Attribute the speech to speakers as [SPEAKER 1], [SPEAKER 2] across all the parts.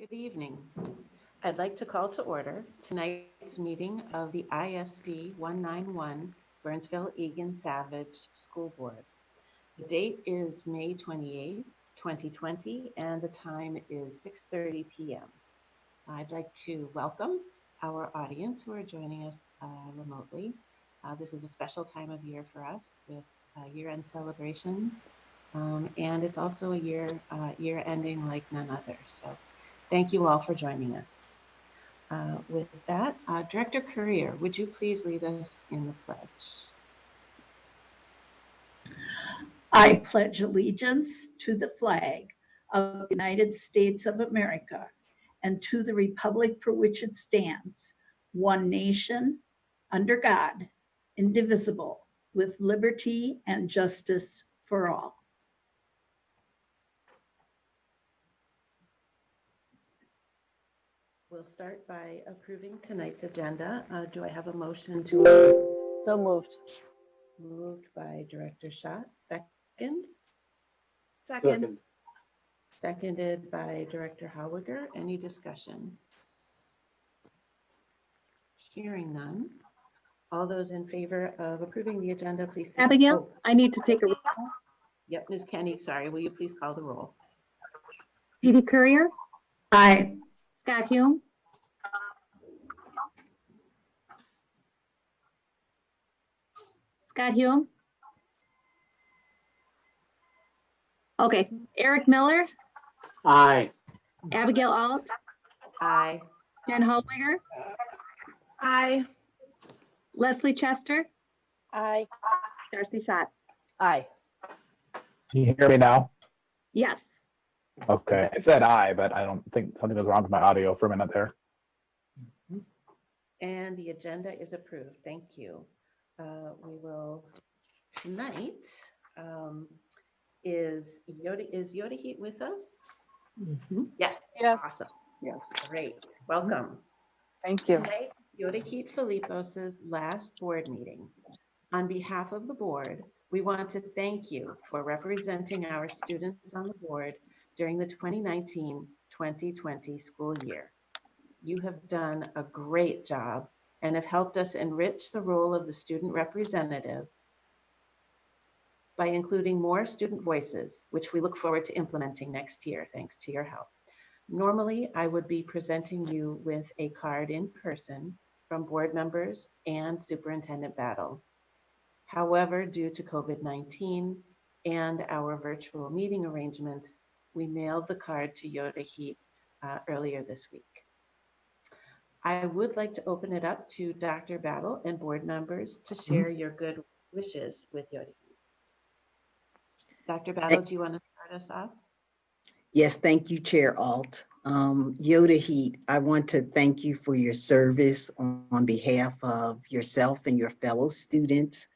[SPEAKER 1] Good evening. I'd like to call to order tonight's meeting of the ISD 191 Burnsville Egan Savage School Board. The date is May 28, 2020, and the time is 6:30 p.m. I'd like to welcome our audience who are joining us remotely. This is a special time of year for us with year-end celebrations, and it's also a year ending like none other. So thank you all for joining us. With that, Director Courier, would you please lead us in the pledge?
[SPEAKER 2] I pledge allegiance to the flag of the United States of America and to the republic for which it stands, one nation, under God, indivisible, with liberty and justice for all.
[SPEAKER 1] We'll start by approving tonight's agenda. Do I have a motion to approve?
[SPEAKER 3] So moved.
[SPEAKER 1] Moved by Director Schott. Second?
[SPEAKER 3] Second.
[SPEAKER 1] Seconded by Director Howiger. Any discussion? Hearing none. All those in favor of approving the agenda, please say.
[SPEAKER 4] Abigail, I need to take a roll call.
[SPEAKER 1] Yep, Ms. Kenny, sorry. Will you please call the roll?
[SPEAKER 4] Dee Dee Courier,
[SPEAKER 2] Aye.
[SPEAKER 4] Scott Hume, Scott Hume. Okay, Eric Miller,
[SPEAKER 3] Aye.
[SPEAKER 4] Abigail Alt,
[SPEAKER 1] Aye.
[SPEAKER 4] Jen Holwiger,
[SPEAKER 3] Aye.
[SPEAKER 4] Leslie Chester,
[SPEAKER 3] Aye.
[SPEAKER 4] Darcy Schatz.
[SPEAKER 3] Aye.
[SPEAKER 5] Can you hear me now?
[SPEAKER 4] Yes.
[SPEAKER 5] Okay. It said aye, but I don't think something was wrong with my audio for a minute there.
[SPEAKER 1] And the agenda is approved. Thank you. We will tonight. Is Yoda Heat with us? Yes.
[SPEAKER 3] Yes.
[SPEAKER 1] Awesome.
[SPEAKER 3] Yes.
[SPEAKER 1] Great. Welcome.
[SPEAKER 3] Thank you.
[SPEAKER 1] Tonight, Yoda Heat Filipos' last board meeting. On behalf of the board, we want to thank you for representing our students on the board during the 2019-2020 school year. You have done a great job and have helped us enrich the role of the student representative by including more student voices, which we look forward to implementing next year, thanks to your help. Normally, I would be presenting you with a card in person from board members and Superintendent Battle. However, due to COVID-19 and our virtual meeting arrangements, we mailed the card to Yoda Heat earlier this week. I would like to open it up to Dr. Battle and board members to share your good wishes with Yoda Heat. Dr. Battle, do you want to start us off?
[SPEAKER 6] Yes, thank you, Chair Alt. Yoda Heat, I want to thank you for your service on behalf of yourself and your fellow students.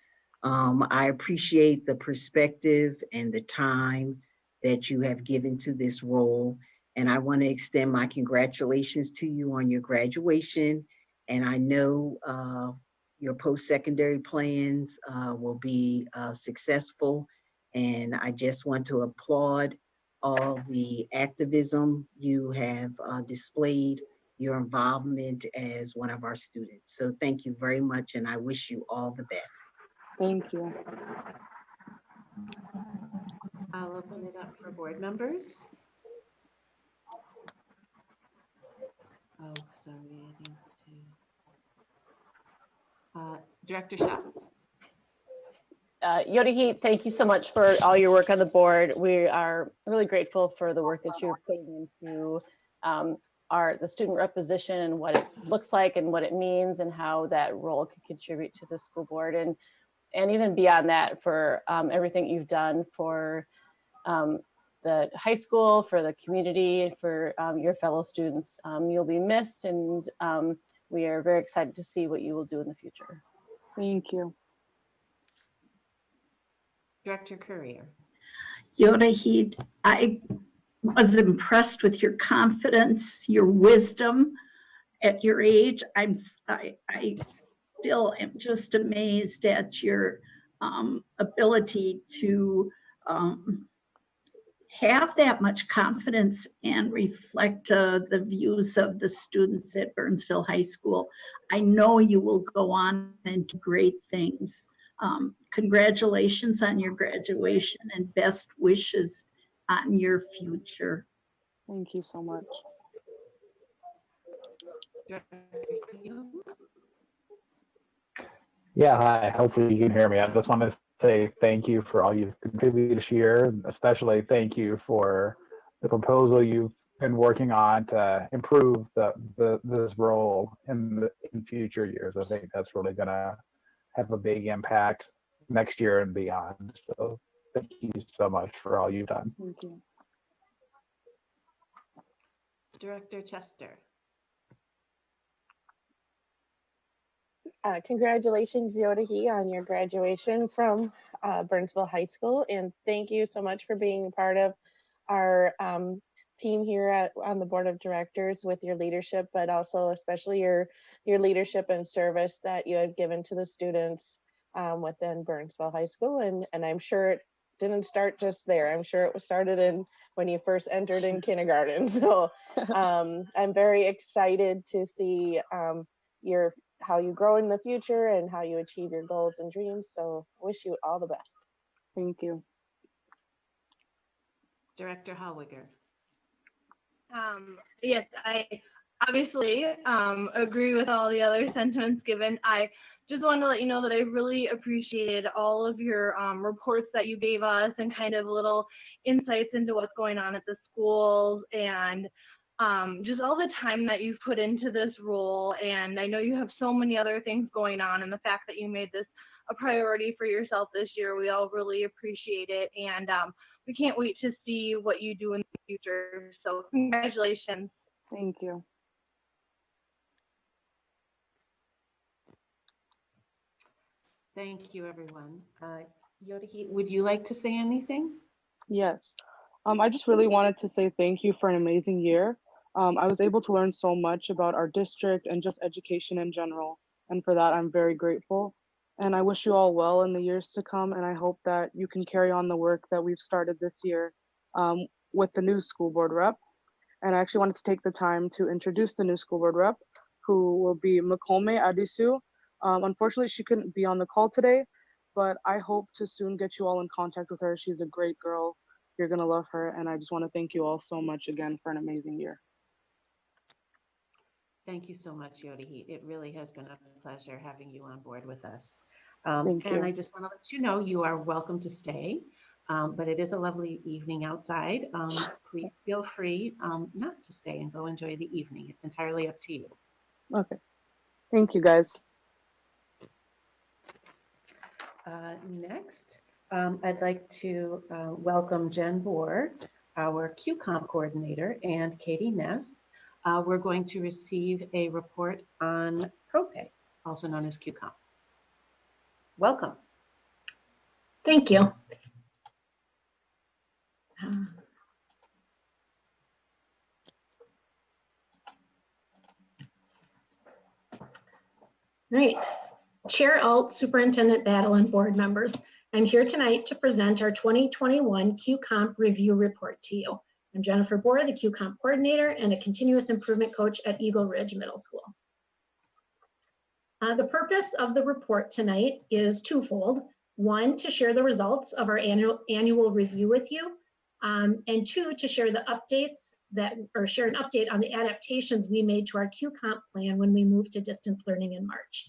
[SPEAKER 6] I appreciate the perspective and the time that you have given to this role. And I want to extend my congratulations to you on your graduation. And I know your post-secondary plans will be successful. And I just want to applaud all the activism you have displayed, your involvement as one of our students. So thank you very much, and I wish you all the best.
[SPEAKER 3] Thank you.
[SPEAKER 1] I'll open it up for board members. Oh, sorry, I need to. Director Schatz.
[SPEAKER 3] Yoda Heat, thank you so much for all your work on the board. We are really grateful for the work that you're putting into the student rep position and what it looks like and what it means and how that role can contribute to the school board and even beyond that for everything you've done for the high school, for the community, for your fellow students. You'll be missed, and we are very excited to see what you will do in the future. Thank you.
[SPEAKER 1] Director Courier.
[SPEAKER 2] Yoda Heat, I was impressed with your confidence, your wisdom at your age. I still am just amazed at your ability to have that much confidence and reflect the views of the students at Burnsville High School, I know you will go on and do great things. Congratulations on your graduation and best wishes on your future.
[SPEAKER 7] Thank you so much.
[SPEAKER 1] Director Hume?
[SPEAKER 5] Yeah, hi. Hopefully you can hear me. I just want to say thank you for all you've contributed this year. Especially thank you for the proposal you've been working on to improve this role in future years. I think that's really going to have a big impact next year and beyond. So thank you so much for all you've done.
[SPEAKER 7] Thank you.
[SPEAKER 1] Director Chester?
[SPEAKER 8] Congratulations, Yodahi, on your graduation from Burnsville High School, and thank you so much for being part of our team here on the board of directors with your leadership, but also especially your leadership and service that you have given to the students within Burnsville High School. And I'm sure it didn't start just there. I'm sure it was started in when you first entered in kindergarten. So I'm very excited to see how you grow in the future and how you achieve your goals and dreams. So I wish you all the best.
[SPEAKER 7] Thank you.
[SPEAKER 1] Director Hallwiger?
[SPEAKER 9] Yes, I obviously agree with all the other sentiments given. I just wanted to let you know that I really appreciated all of your reports that you gave us and kind of little insights into what's going on at the schools and just all the time that you've put into this role. And I know you have so many other things going on, and the fact that you made this a priority for yourself this year, we all really appreciate it. And we can't wait to see what you do in the future. So congratulations.
[SPEAKER 7] Thank you.
[SPEAKER 1] Thank you, everyone. Yodahi, would you like to say anything?
[SPEAKER 7] Yes. I just really wanted to say thank you for an amazing year. I was able to learn so much about our district and just education in general. And for that, I'm very grateful. And I wish you all well in the years to come. And I hope that you can carry on the work that we've started this year with the new school board rep. And I actually wanted to take the time to introduce the new school board rep, who will be Makome Adisu. Unfortunately, she couldn't be on the call today, but I hope to soon get you all in contact with her. She's a great girl. You're going to love her. And I just want to thank you all so much again for an amazing year.
[SPEAKER 1] Thank you so much, Yodahi. It really has been a pleasure having you on board with us.
[SPEAKER 7] Thank you.
[SPEAKER 1] And I just want to let you know you are welcome to stay, but it is a lovely evening outside. Please feel free not to stay and go enjoy the evening. It's entirely up to you.
[SPEAKER 7] Okay. Thank you, guys.
[SPEAKER 1] Next, I'd like to welcome Jen Bohr, our QComp coordinator, and Katie Ness. We're going to receive a report on ProPay, also known as QComp. Welcome.
[SPEAKER 10] Thank you. All right. Chair Alt, Superintendent Battle, and board members, I'm here tonight to present our 2021 QComp review report to you. I'm Jennifer Bohr, the QComp coordinator and a continuous improvement coach at Eagle Ridge Middle School. The purpose of the report tonight is twofold. One, to share the results of our annual review with you, and two, to share the updates share an update on the adaptations we made to our QComp plan when we moved to distance learning in March.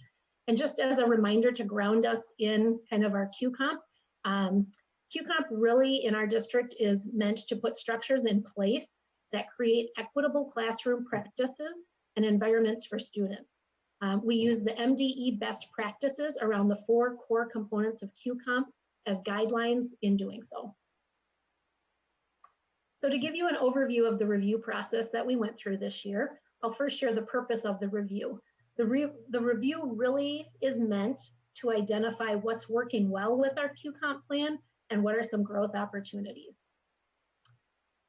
[SPEAKER 10] And just as a reminder to ground us in kind of our QComp, QComp really in our district is meant to put structures in place that create equitable classroom practices and environments for students. We use the MDE best practices around the 4 core components of QComp as guidelines in doing so. So to give you an overview of the review process that we went through this year, I'll first share the purpose of the review. The review really is meant to identify what's working well with our QComp plan and what are some growth opportunities.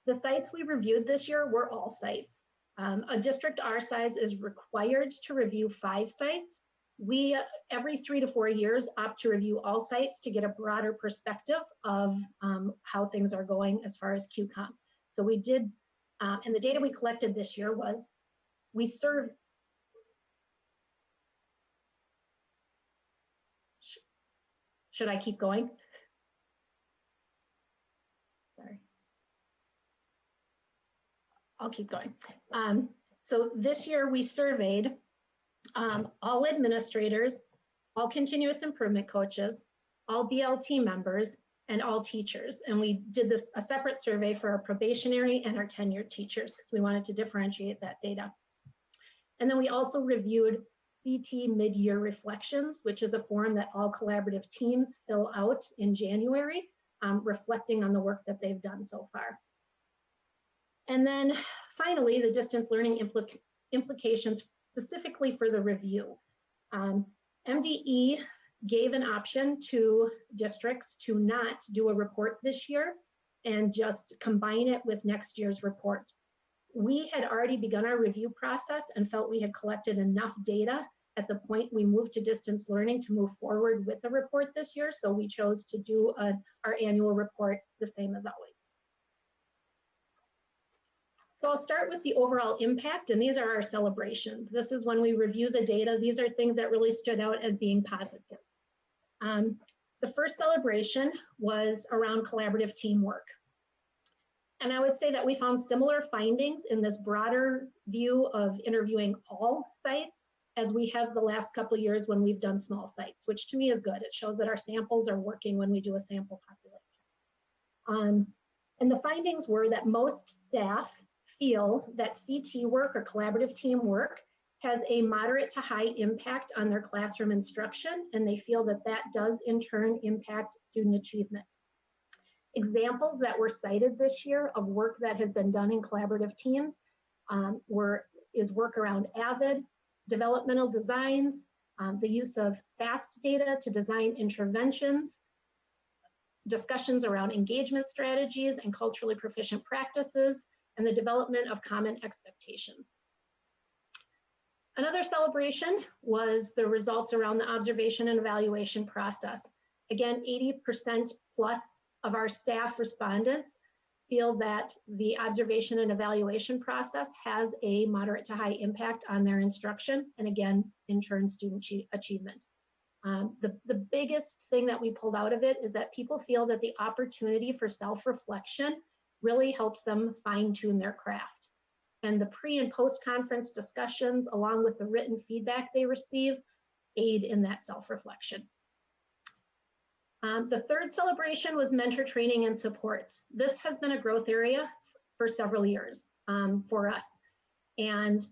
[SPEAKER 10] The sites we reviewed this year were all sites. A district our size is required to review 5 sites. We, every 3 to 4 years, opt to review all sites to get a broader perspective of how things are going as far as QCOM. So we did, and the data we collected this year was, we served, should I keep going? Sorry. I'll keep going. So this year we surveyed all administrators, all continuous improvement coaches, all BLT members, and all teachers. And we did this a separate survey for our probationary and our tenured teachers because we wanted to differentiate that data. And then we also reviewed CT mid-year reflections, which is a form that all collaborative teams fill out in January, reflecting on the work that they've done so far. And then finally, the distance learning implications specifically for the review. MDE gave an option to districts to not do a report this year and just combine it with next year's report. We had already begun our review process and felt we had collected enough data at the point we moved to distance learning to move forward with the report this year. So we chose to do our annual report the same as always. So I'll start with the overall impact, and these are our celebrations. This is when we review the data. These are things that really stood out as being positive. The first celebration was around collaborative teamwork. And I would say that we found similar findings in this broader view of interviewing all sites as we have the last couple of years when we've done small sites, which to me is good. It shows that our samples are working when we do a sample population. And the findings were that most staff feel that CT work or collaborative teamwork has a moderate to high impact on their classroom instruction, and they feel that that does in turn impact student achievement. Examples that were cited this year of work that has been done in collaborative teams is work around AVID, developmental designs, the use of FAST data to design interventions, discussions around engagement strategies and culturally proficient practices, and the development of common expectations. Another celebration was the results around the observation and evaluation process. Again, 80% plus of our staff respondents feel that the observation and evaluation process has a moderate to high impact on their instruction, and again, in turn, student achievement. The biggest thing that we pulled out of it is that people feel that the opportunity for self-reflection really helps them fine-tune their craft. And the pre and post-conference discussions, along with the written feedback they receive, aid in that self-reflection. The third celebration was mentor training and supports. This has been a growth area for several years for us. And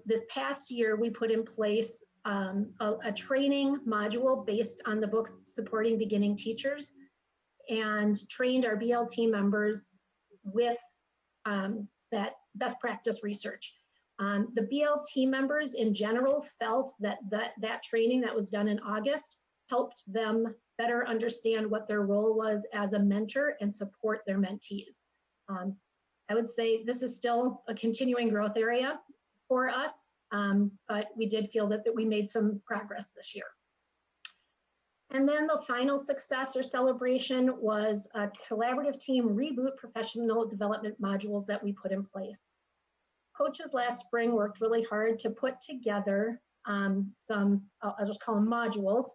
[SPEAKER 10] this past year, we put in place a training module based on the book Supporting Beginning Teachers, and trained our BLT members with that best practice research. The BLT members in general felt that training that was done in August helped them better understand what their role was as a mentor and support their mentees. I would say this is still a continuing growth area for us, but we did feel that we made some progress this year. And then the final success or celebration was a collaborative team reboot professional development modules that we put in place. Coaches last spring worked really hard to put together some, I'll just call them modules,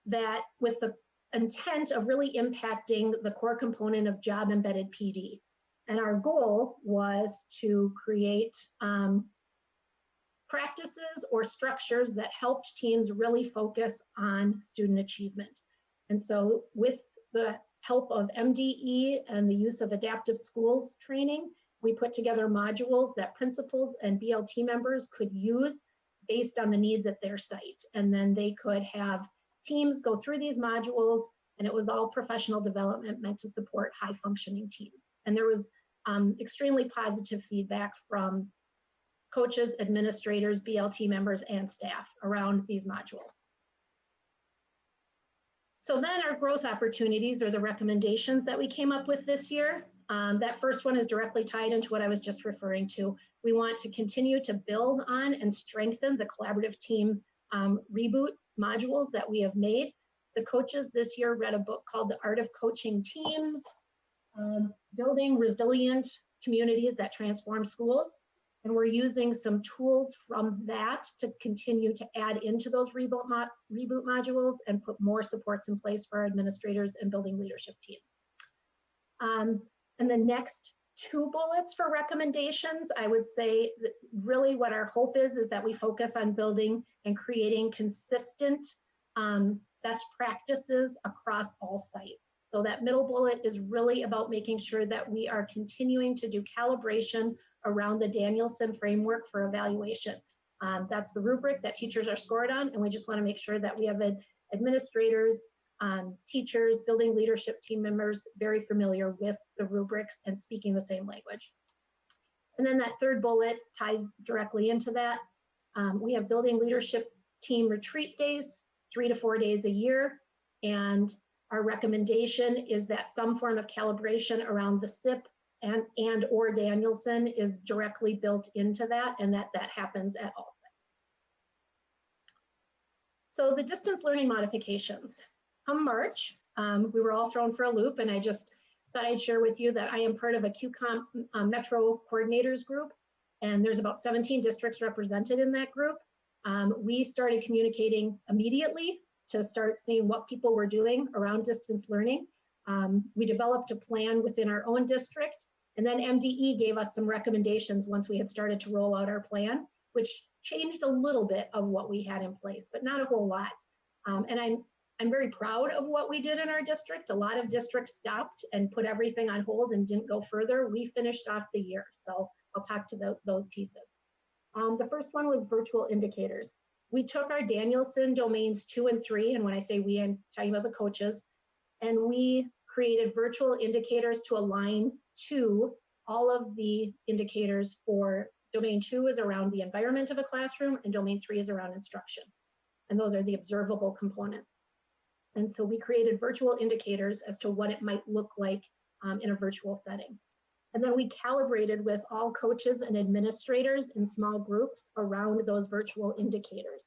[SPEAKER 10] that with the intent of really impacting the core component of job embedded PD. And our goal was to create practices or structures that helped teams really focus on student achievement. And so with the help of MDE and the use of adaptive schools training, we put together modules that principals and BLT members could use based on the needs at their site. And then they could have teams go through these modules, and it was all professional development meant to support high functioning teams. And there was extremely positive feedback from coaches, administrators, BLT members, and staff around these modules. So then our growth opportunities or the recommendations that we came up with this year, that first one is directly tied into what I was just referring to. We want to continue to build on and strengthen the collaborative team reboot modules that we have made. The coaches this year read a book called The Art of Coaching Teams, Building Resilient Communities that Transform Schools. And we're using some tools from that to continue to add into those reboot modules and put more supports in place for our administrators and building leadership teams. And the next 2 bullets for recommendations, I would say that really what our hope is that we focus on building and creating consistent best practices across all sites. So that middle bullet is really about making sure that we are continuing to do calibration around the Danielson framework for evaluation. That's the rubric that teachers are scored on, and we just want to make sure that we have administrators, teachers, building leadership team members very familiar with the rubrics and speaking the same language. And then that 3rd bullet ties directly into that. We have building leadership team retreat days, 3 to 4 days a year, and our recommendation is that some form of calibration around the SIP and or Danielson is directly built into that, and that happens at all sites. So the distance learning modifications. Come March, we were all thrown for a loop, and I just thought I'd share with you that I am part of a QComp Metro coordinators group, and there's about 17 districts represented in that group. We started communicating immediately to start seeing what people were doing around distance learning. We developed a plan within our own district, and then MDE gave us some recommendations once we had started to roll out our plan, which changed a little bit of what we had in place, but not a whole lot. And I'm very proud of what we did in our district. A lot of districts stopped and put everything on hold and didn't go further. We finished off the year, so I'll talk to those pieces. The first one was virtual indicators. We took our Danielson domains 2 and 3, and when I say we, I'm talking about the coaches, and we created virtual indicators to align to all of the indicators for domain 2 is around the environment of a classroom, and domain 3 is around instruction. And those are the observable components. And so we created virtual indicators as to what it might look like in a virtual setting. And then we calibrated with all coaches and administrators in small groups around those virtual indicators.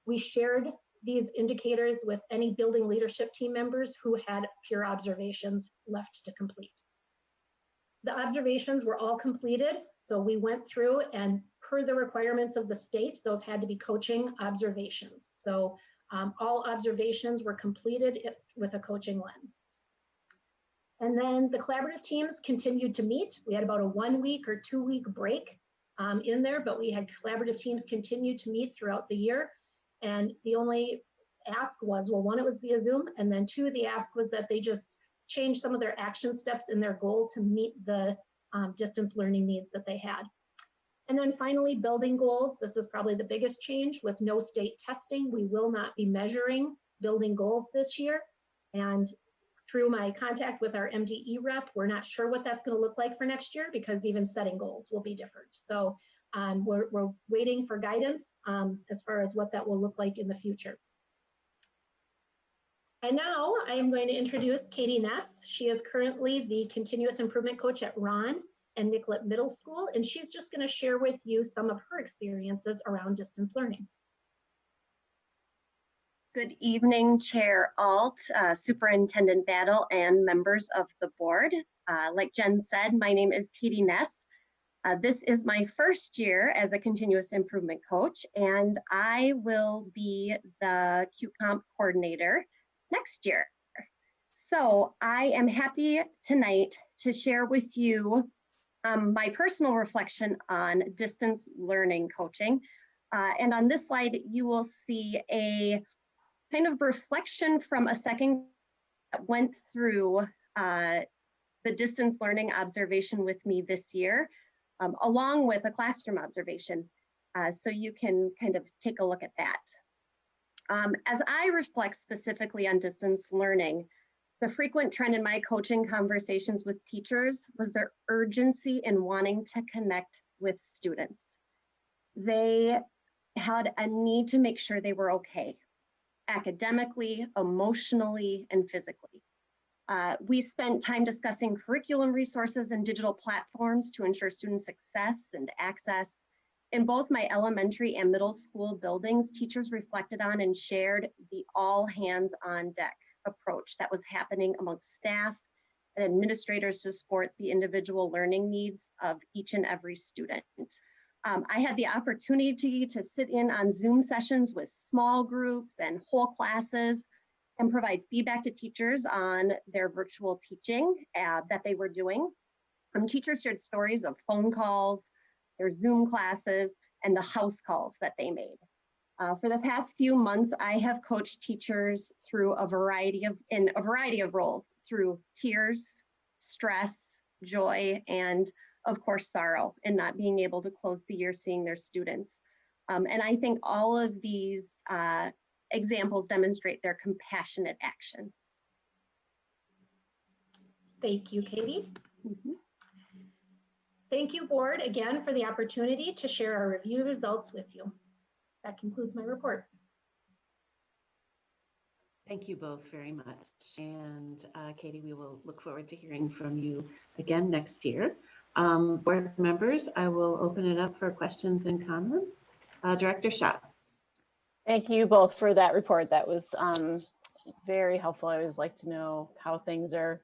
[SPEAKER 10] We shared these indicators with any building leadership team members who had peer observations left to complete. The observations were all completed, so we went through, and per the requirements of the state, those had to be coaching observations. So all observations were completed with a coaching lens. And then the collaborative teams continued to meet. We had about a 1 week or 2 week break in there, but we had collaborative teams continue to meet throughout the year. And the only ask was, well, 1, it was via Zoom, and then 2, the ask was that they just change some of their action steps in their goal to meet the distance learning needs that they had. And then finally, building goals. This is probably the biggest change. With no state testing, we will not be measuring building goals this year. And through my contact with our MDE rep, we're not sure what that's going to look like for next year, because even setting goals will be different. So we're waiting for guidance as far as what that will look like in the future. And now I am going to introduce Katie Ness. She is currently the continuous improvement coach at Ron and Nicollet Middle School, and she's just going to share with you some of her experiences around distance learning.
[SPEAKER 11] Good evening, Chair Alt, Superintendent Battle, and members of the board. Like Jen said, my name is Katie Ness. This is my first year as a continuous improvement coach, and I will be the QComp coordinator next year. So I am happy tonight to share with you my personal reflection on distance learning coaching. And on this slide, you will see a kind of reflection from a second that went through the distance learning observation with me this year, along with a classroom observation. So you can kind of take a look at that. As I reflect specifically on distance learning, the frequent trend in my coaching conversations with teachers was their urgency in wanting to connect with students. They had a need to make sure they were okay, academically, emotionally, and physically. We spent time discussing curriculum resources and digital platforms to ensure student success and access, In both my elementary and middle school buildings, teachers reflected on and shared the all hands on deck approach that was happening amongst staff and administrators to support the individual learning needs of each and every student. I had the opportunity to sit in on Zoom sessions with small groups and whole classes and provide feedback to teachers on their virtual teaching that they were doing. Teachers shared stories of phone calls, their Zoom classes, and the house calls that they made. For the past few months, I have coached teachers through a variety of roles, through tears, stress, joy, and of course, sorrow, and not being able to close the year seeing their students. And I think all of these examples demonstrate their compassionate actions.
[SPEAKER 10] Thank you, Katie.
[SPEAKER 11] Mm-hmm.
[SPEAKER 10] Thank you, board, again for the opportunity to share our review results with you. That concludes my report.
[SPEAKER 1] Thank you both very much. And Katie, we will look forward to hearing from you again next year. Board members, I will open it up for questions and comments. Director Schatz.
[SPEAKER 3] Thank you both for that report. That was very helpful. I always like to know how things are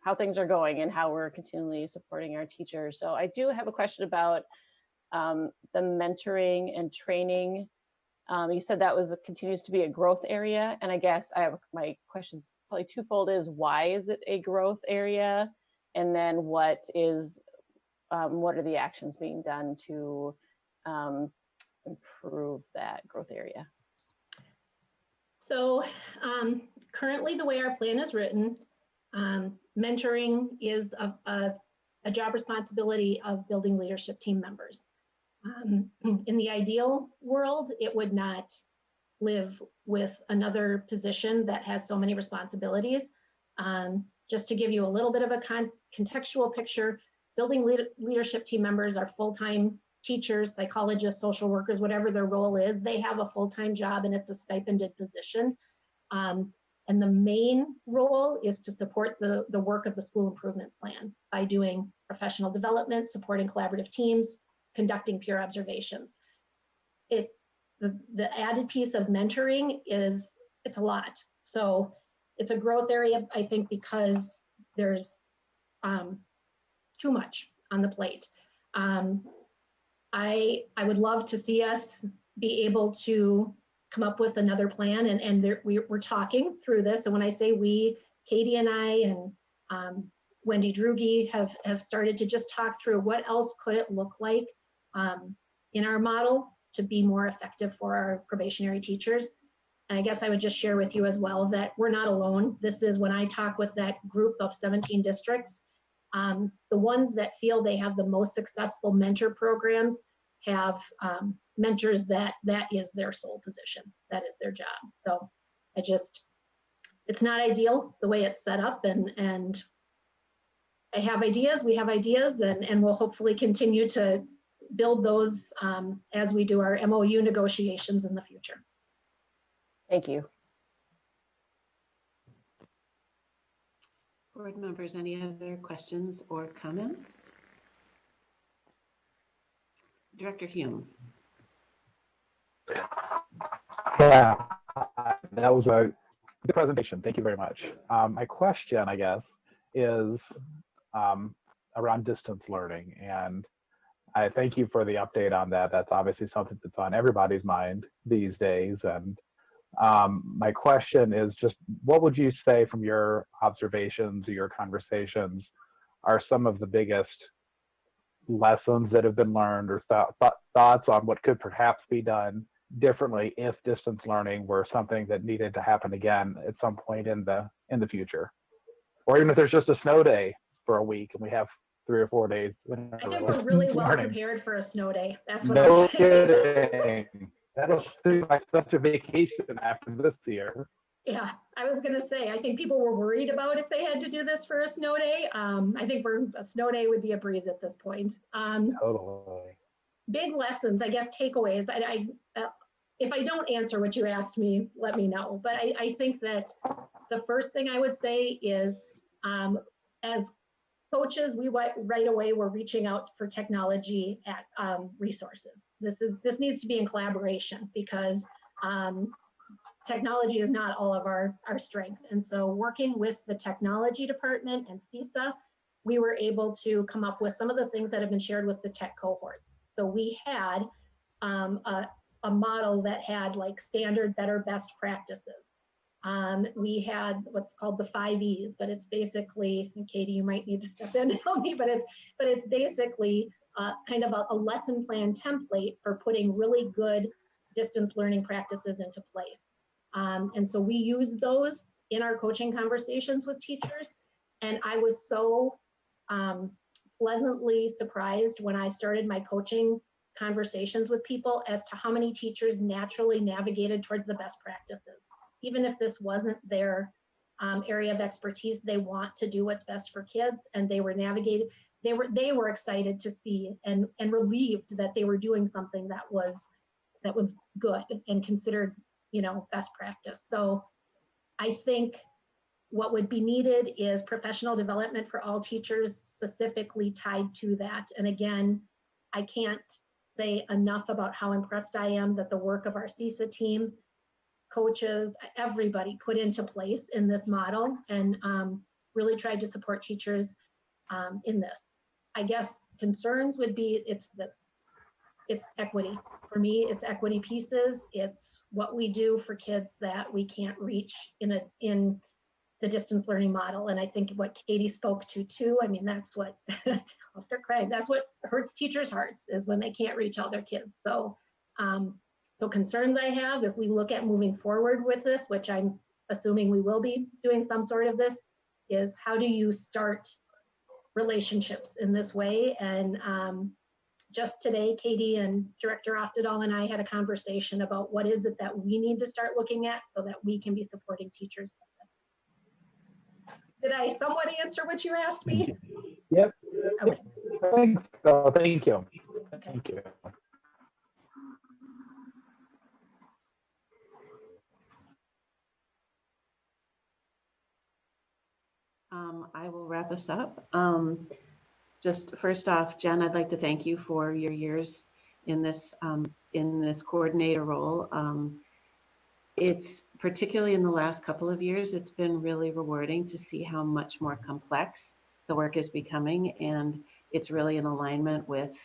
[SPEAKER 3] going and how we're continually supporting our teachers. So I do have a question about the mentoring and training. You said that continues to be a growth area, and I guess my question's probably twofold: is why is it a growth area, and then what are the actions being done to improve that growth area?
[SPEAKER 10] So currently, the way our plan is written, mentoring is a job responsibility of building leadership team members. In the ideal world, it would not live with another position that has so many responsibilities. Just to give you a little bit of a contextual picture, building leadership team members are full-time teachers, psychologists, social workers, whatever their role is. They have a full-time job and it's a stipended position. And the main role is to support the work of the school improvement plan by doing professional development, supporting collaborative teams, conducting peer observations. The added piece of mentoring is it's a lot. So it's a growth area, I think, because there's too much on the plate. I would love to see us be able to come up with another plan, and we're talking through this. And when I say we, Katie and I and Wendy Drugi have started to just talk through what else could it look like in our model to be more effective for our probationary teachers. And I guess I would just share with you as well that we're not alone. This is when I talk with that group of 17 districts, the ones that feel they have the most successful mentor programs have mentors that is their sole position. That is their job. So it's not ideal the way it's set up, and I have ideas, we have ideas, and we'll hopefully continue to build those as we do our MOU negotiations in the future.
[SPEAKER 3] Thank you.
[SPEAKER 1] Board members, any other questions or comments? Director Hume.
[SPEAKER 5] Yeah, that was a good presentation. Thank you very much. My question, I guess, is around distance learning, and I thank you for the update on that. That's obviously something that's on everybody's mind these days. And my question is just, what would you say from your observations or your conversations are some of the biggest lessons that have been learned, or thoughts on what could perhaps be done differently if distance learning were something that needed to happen again at some point in the future? Or even if there's just a snow day for a week and we have 3 or 4 days.
[SPEAKER 10] I think we're really well prepared for a snow day. That's what
[SPEAKER 5] No
[SPEAKER 10] I'm saying.
[SPEAKER 5] kidding. That'll be like such a vacation after this year.
[SPEAKER 10] Yeah, I was going to say, I think people were worried about if they had to do this for a snow day. I think a snow day would be a breeze at this point.
[SPEAKER 5] Totally.
[SPEAKER 10] Big lessons, I guess, takeaways. If I don't answer what you asked me, let me know. But I think that the first thing I would say is, as coaches, we right away were reaching out for technology at resources. This needs to be in collaboration because technology is not all of our strength. And so working with the technology department and CISA, we were able to come up with some of the things that have been shared with the tech cohorts. So we had a model that had like standard, better, best practices. We had what's called the 5 E's, but it's basically, and Katie, you might need to step in and help me, but it's basically kind of a lesson plan template for putting really good distance learning practices into place. And so we use those in our coaching conversations with teachers. And I was so pleasantly surprised when I started my coaching conversations with people as to how many teachers naturally navigated towards the best practices. Even if this wasn't their area of expertise, they want to do what's best for kids, and they were navigated. They were excited to see and relieved that they were doing something that was good and considered, you know, best practice. So I think what would be needed is professional development for all teachers specifically tied to that. And again, I can't say enough about how impressed I am that the work of our CISA team, coaches, everybody put into place in this model and really tried to support teachers in this. I guess concerns would be it's equity. For me, it's equity pieces. It's what we do for kids that we can't reach in the distance learning model. And I think what Katie spoke to too, I mean, that's what, I'll start crying. That's what hurts teachers' hearts is when they can't reach all their kids. So, so concerns I have, if we look at moving forward with this, which I'm assuming we will be doing some sort of this, is how do you start relationships in this way? And just today, Katie and Director Oftedal and I had a conversation about what is it that we need to start looking at so that we can be supporting teachers. Did I somewhat answer what you asked me?
[SPEAKER 5] Yep.
[SPEAKER 10] Okay.
[SPEAKER 5] Thanks. Oh, thank you.
[SPEAKER 10] Okay.
[SPEAKER 5] Thank you.
[SPEAKER 1] I will wrap us up. Just first off, Jen, I'd like to thank you for your years in this coordinator role. It's particularly in the last couple of years, it's been really rewarding to see how much more complex the work is becoming, and it's really in alignment with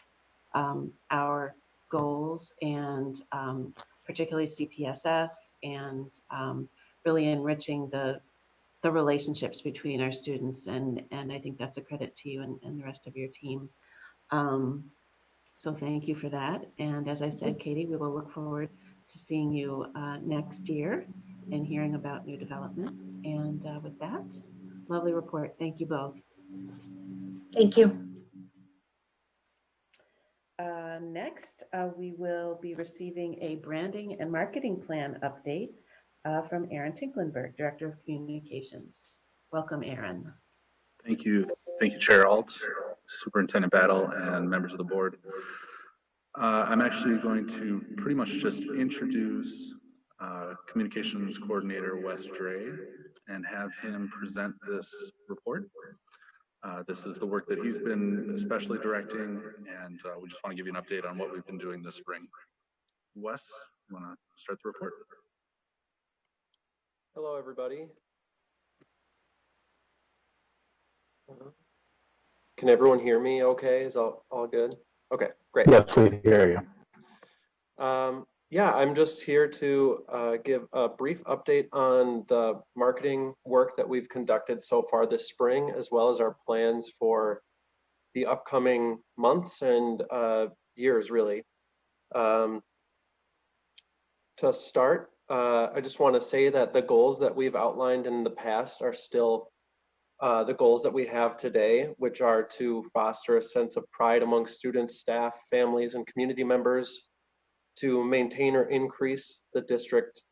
[SPEAKER 1] our goals and particularly CPSS and really enriching the relationships between our students, and I think that's a credit to you and the rest of your team. So thank you for that. And as I said, Katie, we will look forward to seeing you next year and hearing about new developments. And with that, lovely report. Thank you both.
[SPEAKER 10] Thank you.
[SPEAKER 1] Next, we will be receiving a branding and marketing plan update from Aaron Tinklenberg, Director of Communications. Welcome, Aaron.
[SPEAKER 12] Thank you. Thank you, Chair Alt, Superintendent Battle, and members of the board. I'm actually going to pretty much just introduce Communications Coordinator Wes Dre and have him present this report. This is the work that he's been especially directing, and we just want to give you an update on what we've been doing this spring. Wes, you want to start the report?
[SPEAKER 13] Hello, everybody. Can everyone hear me okay? Is all good? Okay, great.
[SPEAKER 5] Yes, we hear you.
[SPEAKER 13] Yeah, I'm just here to give a brief update on the marketing work that we've conducted so far this spring, as well as our plans for the upcoming months and years, really. To start, I just want to say that the goals that we've outlined in the past are still the goals that we have today, which are to foster a sense of pride among students, staff, families, and community members, to maintain or increase the district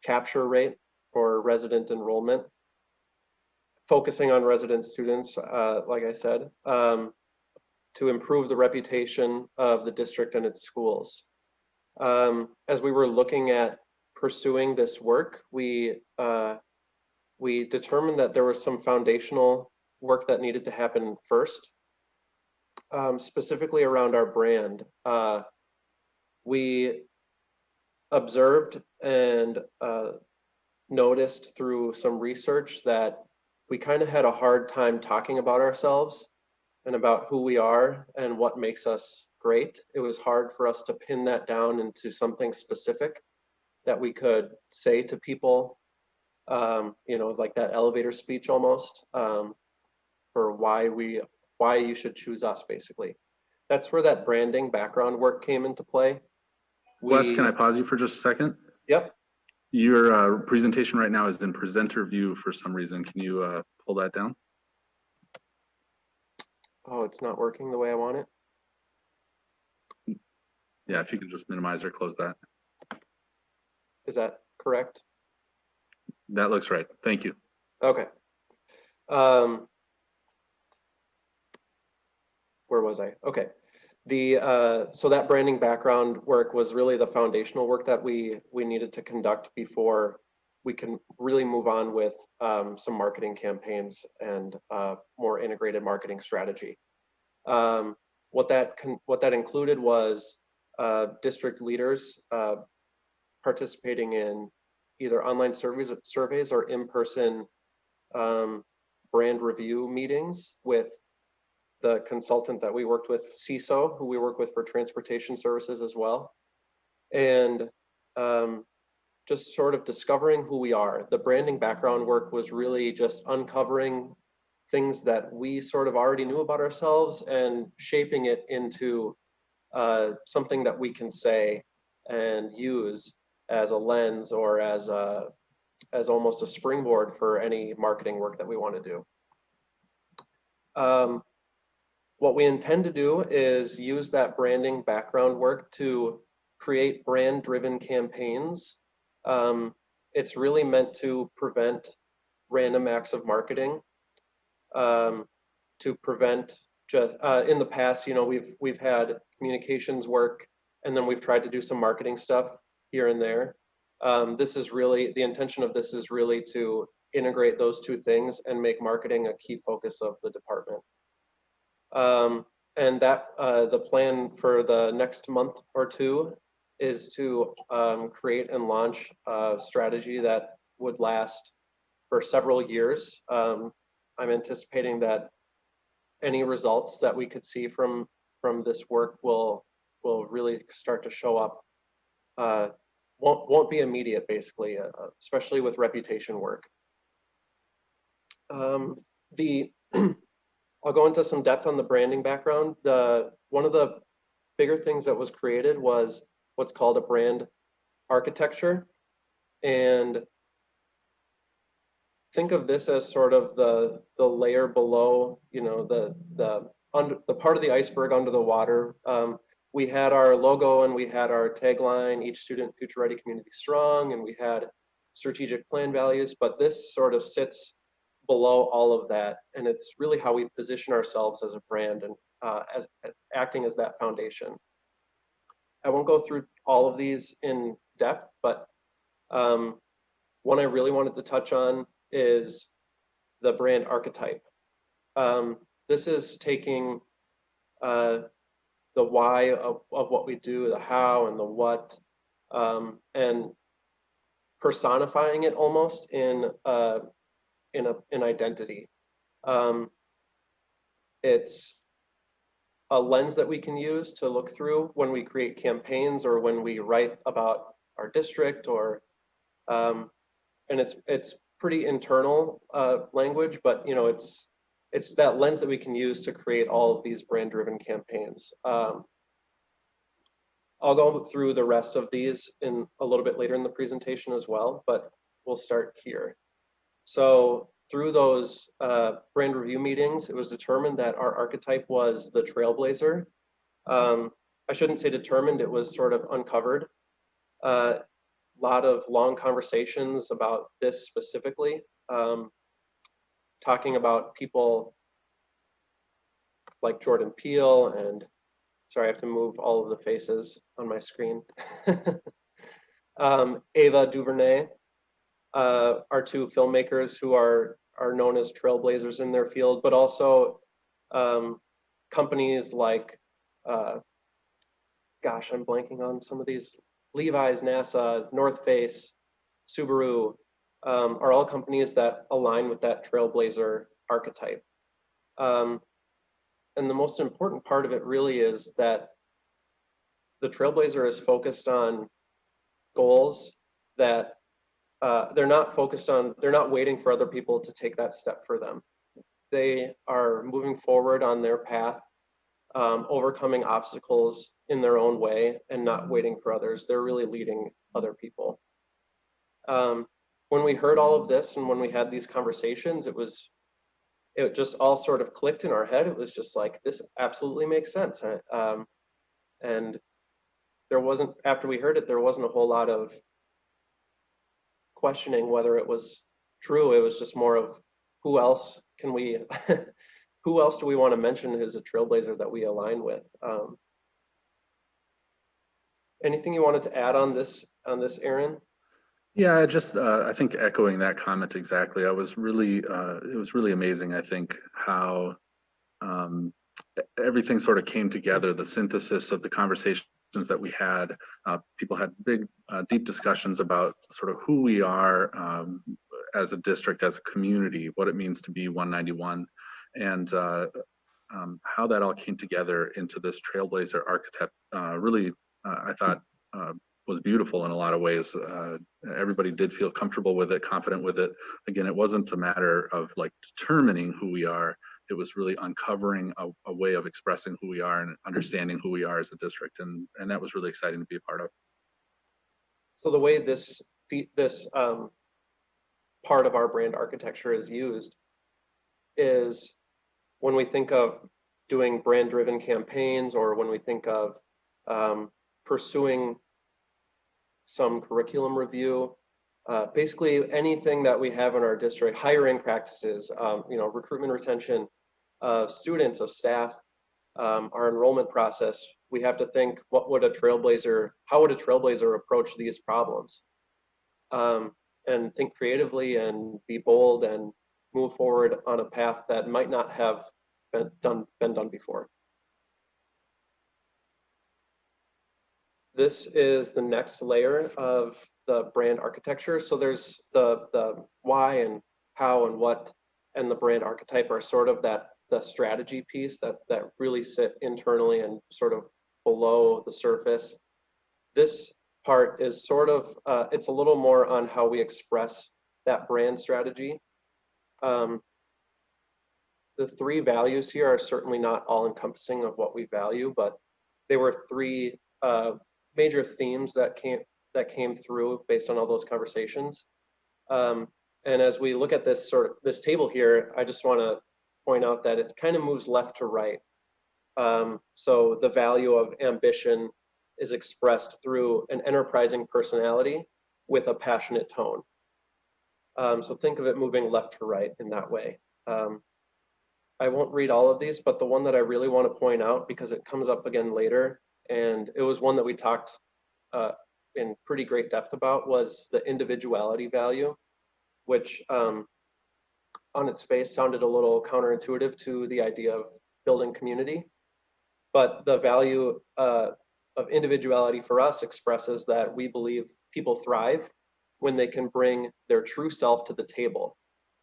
[SPEAKER 13] capture rate for resident enrollment, focusing on resident students, like I said, to improve the reputation of the district and its schools. As we were looking at pursuing this work, we determined that there was some foundational work that needed to happen first, specifically around our brand. we observed and noticed through some research that we kind of had a hard time talking about ourselves and about who we are and what makes us great. It was hard for us to pin that down into something specific that we could say to people, you know, like that elevator speech almost, for why you should choose us, basically. That's where that branding background work came into play.
[SPEAKER 12] Wes, can I pause you for just a second?
[SPEAKER 13] Yep.
[SPEAKER 12] Your presentation right now is in presenter view for some reason. Can you pull that down?
[SPEAKER 13] Oh, it's not working the way I want it.
[SPEAKER 12] Yeah, if you can just minimize or close that.
[SPEAKER 13] Is that correct?
[SPEAKER 12] That looks right. Thank you.
[SPEAKER 13] Okay. Where was I? Okay. So that branding background work was really the foundational work that we needed to conduct before we can really move on with some marketing campaigns and more integrated marketing strategy. What that included was district leaders participating in either online surveys or in-person brand review meetings with the consultant that we worked with, CISO, who we work with for transportation services as well. And just sort of discovering who we are. The branding background work was really just uncovering things that we sort of already knew about ourselves and shaping it into something that we can say and use as a lens or as almost a springboard for any marketing work that we want to do. What we intend to do is use that branding background work to create brand-driven campaigns. It's really meant to prevent random acts of marketing, to prevent just in the past, you know, we've had communications work, and then we've tried to do some marketing stuff here and there. This is really, the intention of this is really to integrate those two things and make marketing a key focus of the department. And that the plan for the next month or two is to create and launch a strategy that would last for several years. I'm anticipating that any results that we could see from this work will really start to show up. Won't be immediate, basically, especially with reputation work. I'll go into some depth on the branding background. One of the bigger things that was created was what's called a brand architecture. And think of this as sort of the layer below, you know, the part of the iceberg under the water. We had our logo and we had our tagline, each student, future ready, community strong, and we had strategic plan values, but this sort of sits below all of that. And it's really how we position ourselves as a brand and as acting as that foundation. I won't go through all of these in depth, but one I really wanted to touch on is the brand archetype. This is taking the why of what we do, the how and the what, and personifying it almost in identity. It's a lens that we can use to look through when we create campaigns or when we write about our district, or and it's pretty internal language, but you know, it's that lens that we can use to create all of these brand-driven campaigns. I'll go through the rest of these in a little bit later in the presentation as well, but we'll start here. So through those brand review meetings, it was determined that our archetype was the trailblazer. I shouldn't say determined, it was sort of uncovered. A lot of long conversations about this specifically, talking about people like Jordan Peele and, sorry, I have to move all of the faces on my screen. Ava DuVernay, are two filmmakers who are known as trailblazers in their field, but also companies like gosh, I'm blanking on some of these. Levi's, NASA, North Face, Subaru are all companies that align with that trailblazer archetype. And the most important part of it really is that the trailblazer is focused on goals that they're not waiting for other people to take that step for them. They are moving forward on their path, overcoming obstacles in their own way and not waiting for others. They're really leading other people. When we heard all of this and when we had these conversations, it just all sort of clicked in our head. It was just like, this absolutely makes sense. And there wasn't, after we heard it, there wasn't a whole lot of questioning whether it was true. It was just more of who else can we, who else do we want to mention as a trailblazer that we align with? Anything you wanted to add on this, Aaron?
[SPEAKER 12] Yeah, just I think echoing that comment exactly. I was really, it was really amazing. I think how everything sort of came together. The synthesis of the conversations that we had. People had big, deep discussions about sort of who we are as a district, as a community, what it means to be 191, and how that all came together into this trailblazer archetype. Really, I thought. Was beautiful in a lot of ways. Everybody did feel comfortable with it, confident with it. Again, it wasn't a matter of like determining who we are. It was really uncovering a way of expressing who we are and understanding who we are as a district. And that was really exciting to be a part of.
[SPEAKER 13] So the way this part of our brand architecture is used is when we think of doing brand-driven campaigns, or when we think of pursuing some curriculum review, basically anything that we have in our district, hiring practices, recruitment, retention of students, of staff, our enrollment process, we have to think, how would a trailblazer approach these problems? And think creatively and be bold and move forward on a path that might not have been done before. This is the next layer of the brand architecture. So there's the why and how and what, and the brand archetype are sort of the strategy piece that really sit internally and sort of below the surface. This part is sort of, it's a little more on how we express that brand strategy. The three values here are certainly not all encompassing of what we value, but they were three major themes that came through based on all those conversations. And as we look at this table here, I just want to point out that it kind of moves left to right. So the value of ambition is expressed through an enterprising personality with a passionate tone. So think of it moving left to right in that way. I won't read all of these, but the one that I really want to point out, because it comes up again later, and it was one that we talked in pretty great depth about, was the individuality value, which on its face sounded a little counterintuitive to the idea of building community. But the value of individuality for us expresses that we believe people thrive when they can bring their true self to the table.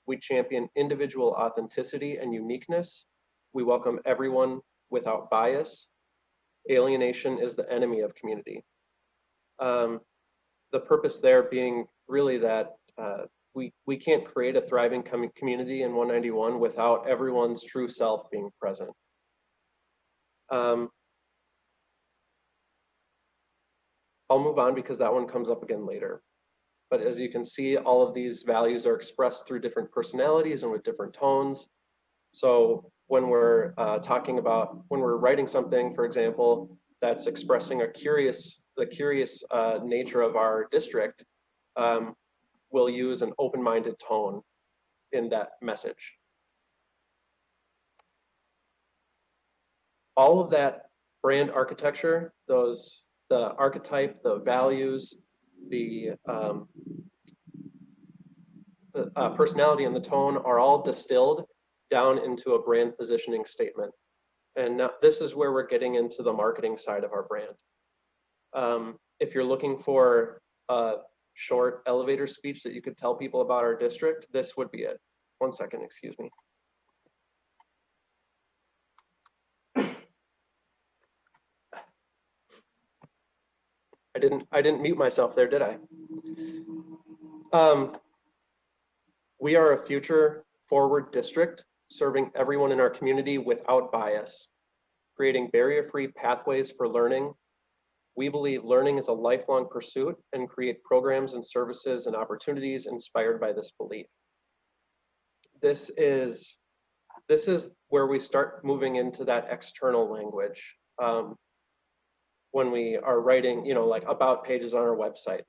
[SPEAKER 13] We champion individual authenticity and uniqueness. We welcome everyone without bias. Alienation is the enemy of community. The purpose there being really that we can't create a thriving community in 191 without everyone's true self being present. I'll move on because that one comes up again later. But as you can see, all of these values are expressed through different personalities and with different tones. So when we're when we're writing something, for example, that's expressing the curious nature of our district, we'll use an open-minded tone in that message. All of that brand architecture, the archetype, the values, the personality and the tone are all distilled down into a brand positioning statement. And now this is where we're getting into the marketing side of our brand. If you're looking for a short elevator speech that you could tell people about our district, this would be it. 1 second, excuse me. I didn't mute myself there, did I? We are a future forward district serving everyone in our community without bias, creating barrier-free pathways for learning. We believe learning is a lifelong pursuit and create programs and services and opportunities inspired by this belief. This is where we start moving into that external language. When we are writing, like about pages on our website,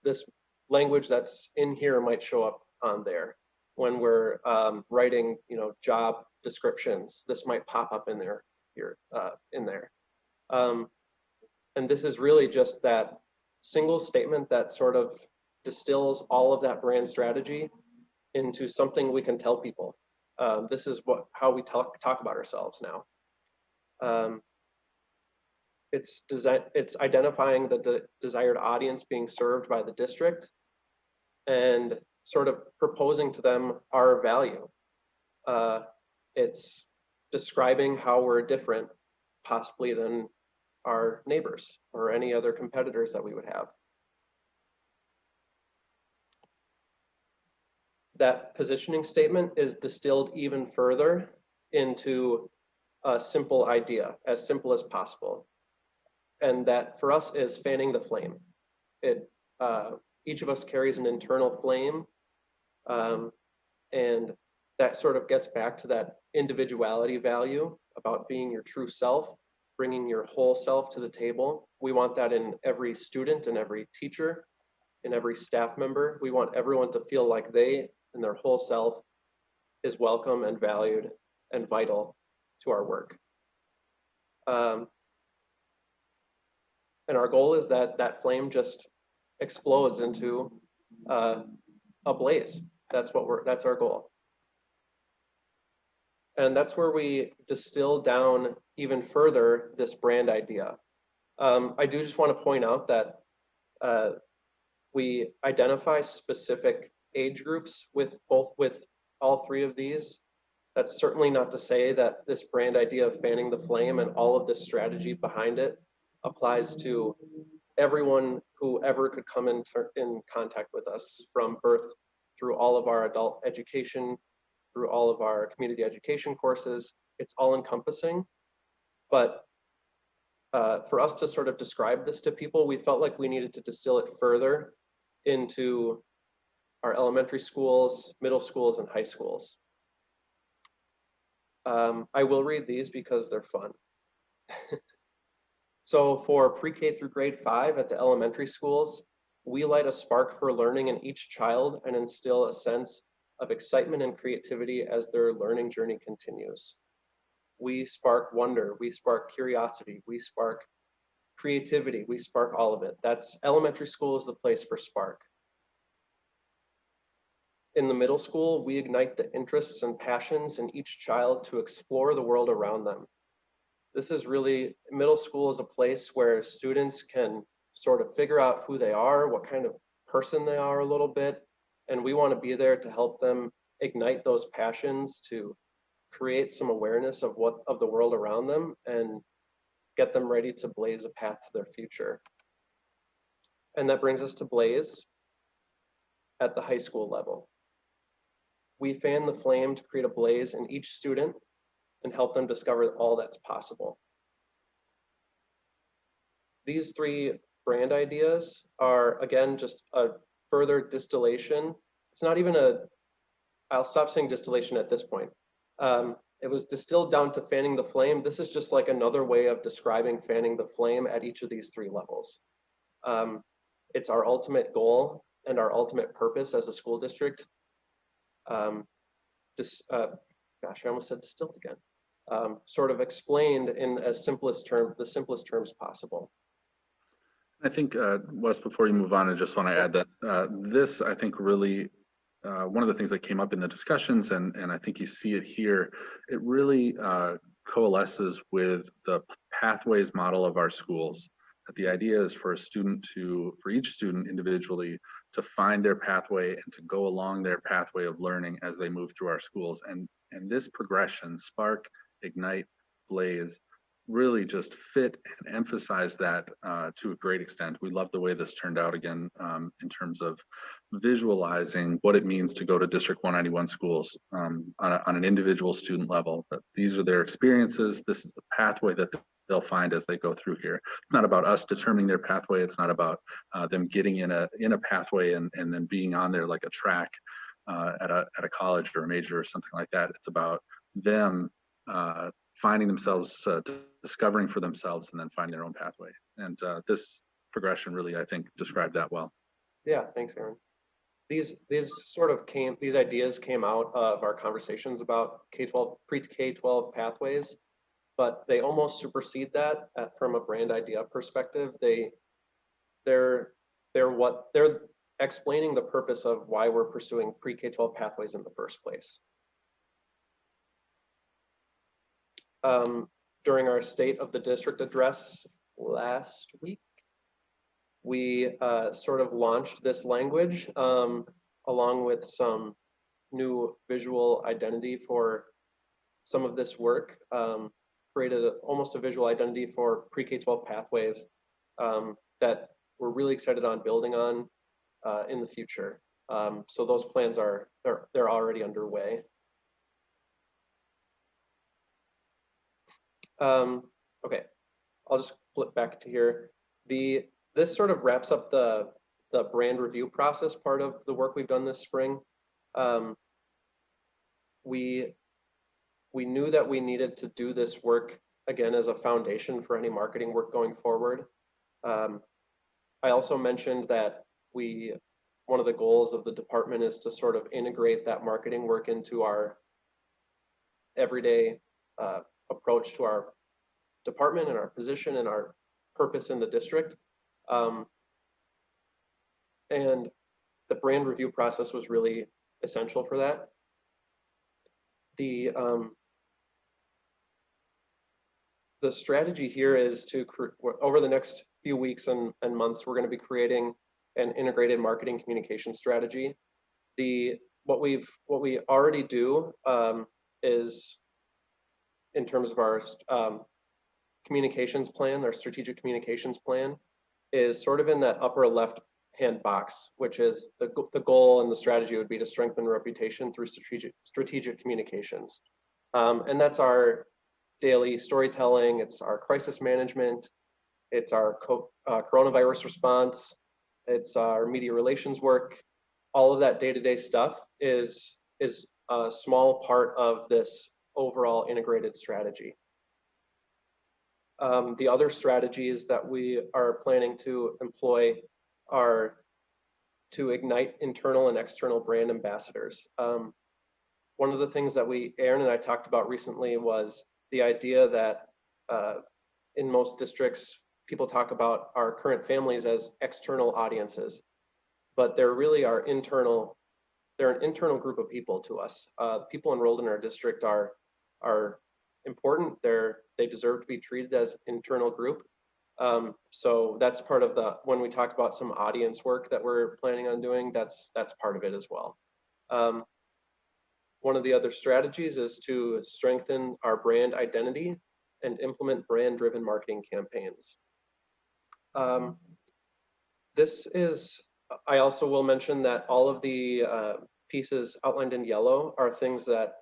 [SPEAKER 13] this language that's in here might show up on there. When we're writing, job descriptions, this might pop up in there. And this is really just that single statement that sort of distills all of that brand strategy into something we can tell people. This is how we talk about ourselves now. It's identifying the desired audience being served by the district and sort of proposing to them our value. It's describing how we're different possibly than our neighbors or any other competitors that we would have. That positioning statement is distilled even further into a simple idea, as simple as possible. And that for us is fanning the flame. Each of us carries an internal flame, and that sort of gets back to that individuality value about being your true self, bringing your whole self to the table. We want that in every student and every teacher, in every staff member. We want everyone to feel like they and their whole self is welcome and valued and vital to our work. And our goal is that that flame just explodes into a blaze. That's our goal. And that's where we distill down even further this brand idea. I do just want to point out that we identify specific age groups with all three of these. That's certainly not to say that this brand idea of fanning the flame and all of this strategy behind it applies to everyone who ever could come in contact with us, from birth through all of our adult education, through all of our community education courses. It's all encompassing. But for us to sort of describe this to people, we felt like we needed to distill it further into our elementary schools, middle schools, and high schools. I will read these because they're fun. So for pre-K through grade 5 at the elementary schools, we light a spark for learning in each child and instill a sense of excitement and creativity as their learning journey continues. We spark wonder, we spark curiosity, we spark creativity, we spark all of it. That's elementary school is the place for spark. In the middle school, we ignite the interests and passions in each child to explore the world around them. This is really, middle school is a place where students can sort of figure out who they are, what kind of person they are a little bit, and we want to be there to help them ignite those passions, to create some awareness of the world around them and get them ready to blaze a path to their future. And that brings us to Blaze at the high school level. We fan the flame to create a blaze in each student and help them discover all that's possible. These three brand ideas are, again, just a further distillation. It's not even I'll stop saying distillation at this point. It was distilled down to fanning the flame. This is just like another way of describing fanning the flame at each of these three levels. It's our ultimate goal and our ultimate purpose as a school district. Gosh, I almost said distilled again. Sort of explained in the simplest terms possible.
[SPEAKER 12] I think, Wes, before you move on, I just want to add that this, I think, really, one of the things that came up in the discussions, and I think you see it here, it really coalesces with the pathways model of our schools. The idea is for each student individually to find their pathway and to go along their pathway of learning as they move through our schools. And this progression, Spark, Ignite, Blaze, really just fit and emphasize that to a great extent. We love the way this turned out again in terms of visualizing what it means to go to District 191 schools on an individual student level. That these are their experiences. This is the pathway that they'll find as they go through here. It's not about us determining their pathway. It's not about them getting in a pathway and then being on there like a track at a college or a major or something like that. It's about them finding themselves, discovering for themselves, and then finding their own pathway. And this progression really, I think, described that well.
[SPEAKER 13] Yeah, thanks, Aaron. These ideas came out of our conversations about K-12, pre-K-12 pathways, but they almost supersede that from a brand idea perspective. They're explaining the purpose of why we're pursuing pre-K-12 pathways in the first place. During our State of the District address last week, we sort of launched this language along with some new visual identity for some of this work, created almost a visual identity for pre-K-12 pathways that we're really excited on building on in the future. So those plans they're already underway. Okay, I'll just flip back to here. This sort of wraps up the brand review process part of the work we've done this spring. We knew that we needed to do this work again as a foundation for any marketing work going forward. I also mentioned that one of the goals of the department is to sort of integrate that marketing work into our everyday approach to our department and our position and our purpose in the district. And the brand review process was really essential for that. The strategy here is to, over the next few weeks and months, we're going to be creating an integrated marketing communication strategy. What we already do is, in terms of our communications plan, our strategic communications plan, is sort of in that upper left hand box, which is the goal and the strategy would be to strengthen reputation through strategic communications. And that's our daily storytelling, it's our crisis management, it's our coronavirus response, it's our media relations work. All of that day-to-day stuff is a small part of this overall integrated strategy. The other strategies that we are planning to employ are to ignite internal and external brand ambassadors. One of the things that Aaron and I talked about recently was the idea that in most districts, people talk about our current families as external audiences, but they're really they're an internal group of people to us. People enrolled in our district are important. They deserve to be treated as internal group. So that's part of when we talk about some audience work that we're planning on doing, that's part of it as well. One of the other strategies is to strengthen our brand identity and implement brand-driven marketing campaigns. I also will mention that all of the pieces outlined in yellow are things that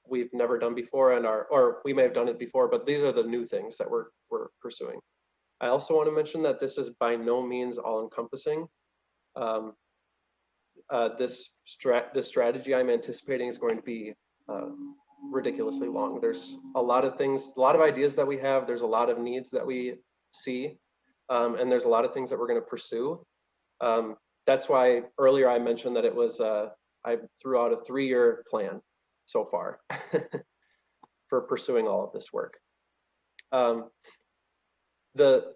[SPEAKER 13] we've never done before or we may have done it before, but these are the new things that we're pursuing. I also want to mention that this is by no means all-encompassing. This strategy I'm anticipating is going to be ridiculously long. There's a lot of things, a lot of ideas that we have. There's a lot of needs that we see, and there's a lot of things that we're going to pursue. That's why earlier I mentioned that it was I threw out a 3-year plan so far for pursuing all of this work. The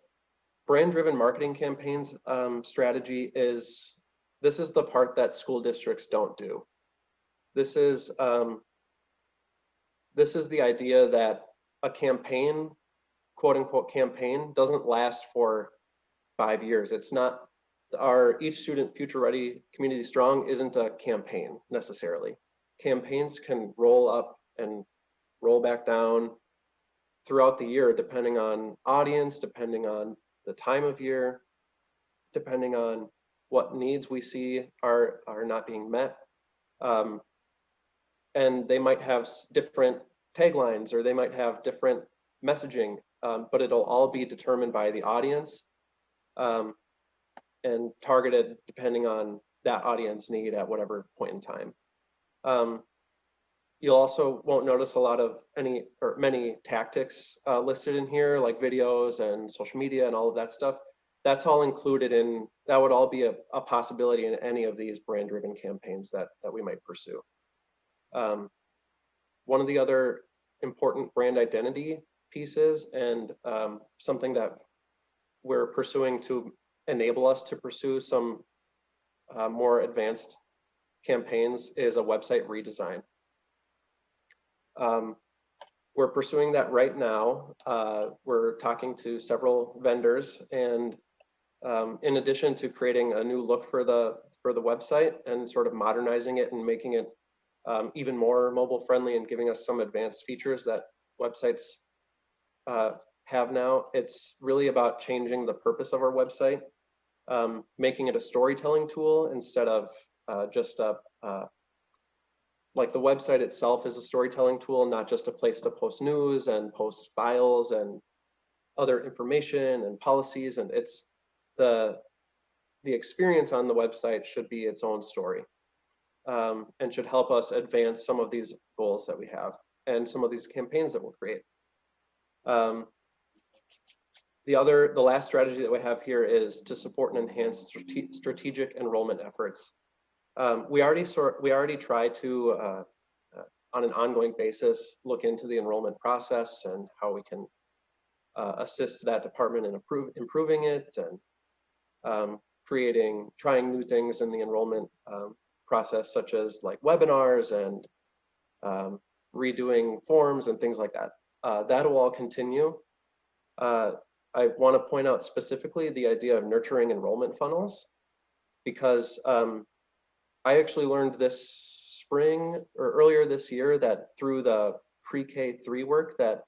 [SPEAKER 13] brand-driven marketing campaigns strategy this is the part that school districts don't do. This is the idea that a campaign quote unquote campaign doesn't last for 5 years. It's not our Each Student Future Ready Community Strong isn't a campaign necessarily. Campaigns can roll up and roll back down throughout the year, depending on audience, depending on the time of year, depending on what needs we see are not being met. And they might have different taglines, or they might have different messaging, but it'll all be determined by the audience and targeted depending on that audience need at whatever point in time. You'll also won't notice a lot of many tactics listed in here, like videos and social media and all of that stuff. That's all included in, that would all be a possibility in any of these brand-driven campaigns that we might pursue. One of the other important brand identity pieces, and something that we're pursuing to enable us to pursue some more advanced campaigns, is a website redesign. We're pursuing that right now. We're talking to several vendors, and in addition to creating a new look for the website and sort of modernizing it and making it even more mobile friendly and giving us some advanced features that websites have now, it's really about changing the purpose of our website, making it a storytelling tool instead of just like the website itself is a storytelling tool, not just a place to post news and post files and other information and policies. And it's the experience on the website should be its own story, and should help us advance some of these goals that we have and some of these campaigns that we'll create. The last strategy that we have here is to support and enhance strategic enrollment efforts. We already try to, on an ongoing basis, look into the enrollment process and how we can assist that department in improving it, and trying new things in the enrollment process, such as like webinars and redoing forms and things like that. That will all continue. I want to point out specifically the idea of nurturing enrollment funnels, because I actually learned this spring or earlier this year that through the pre-K 3 work that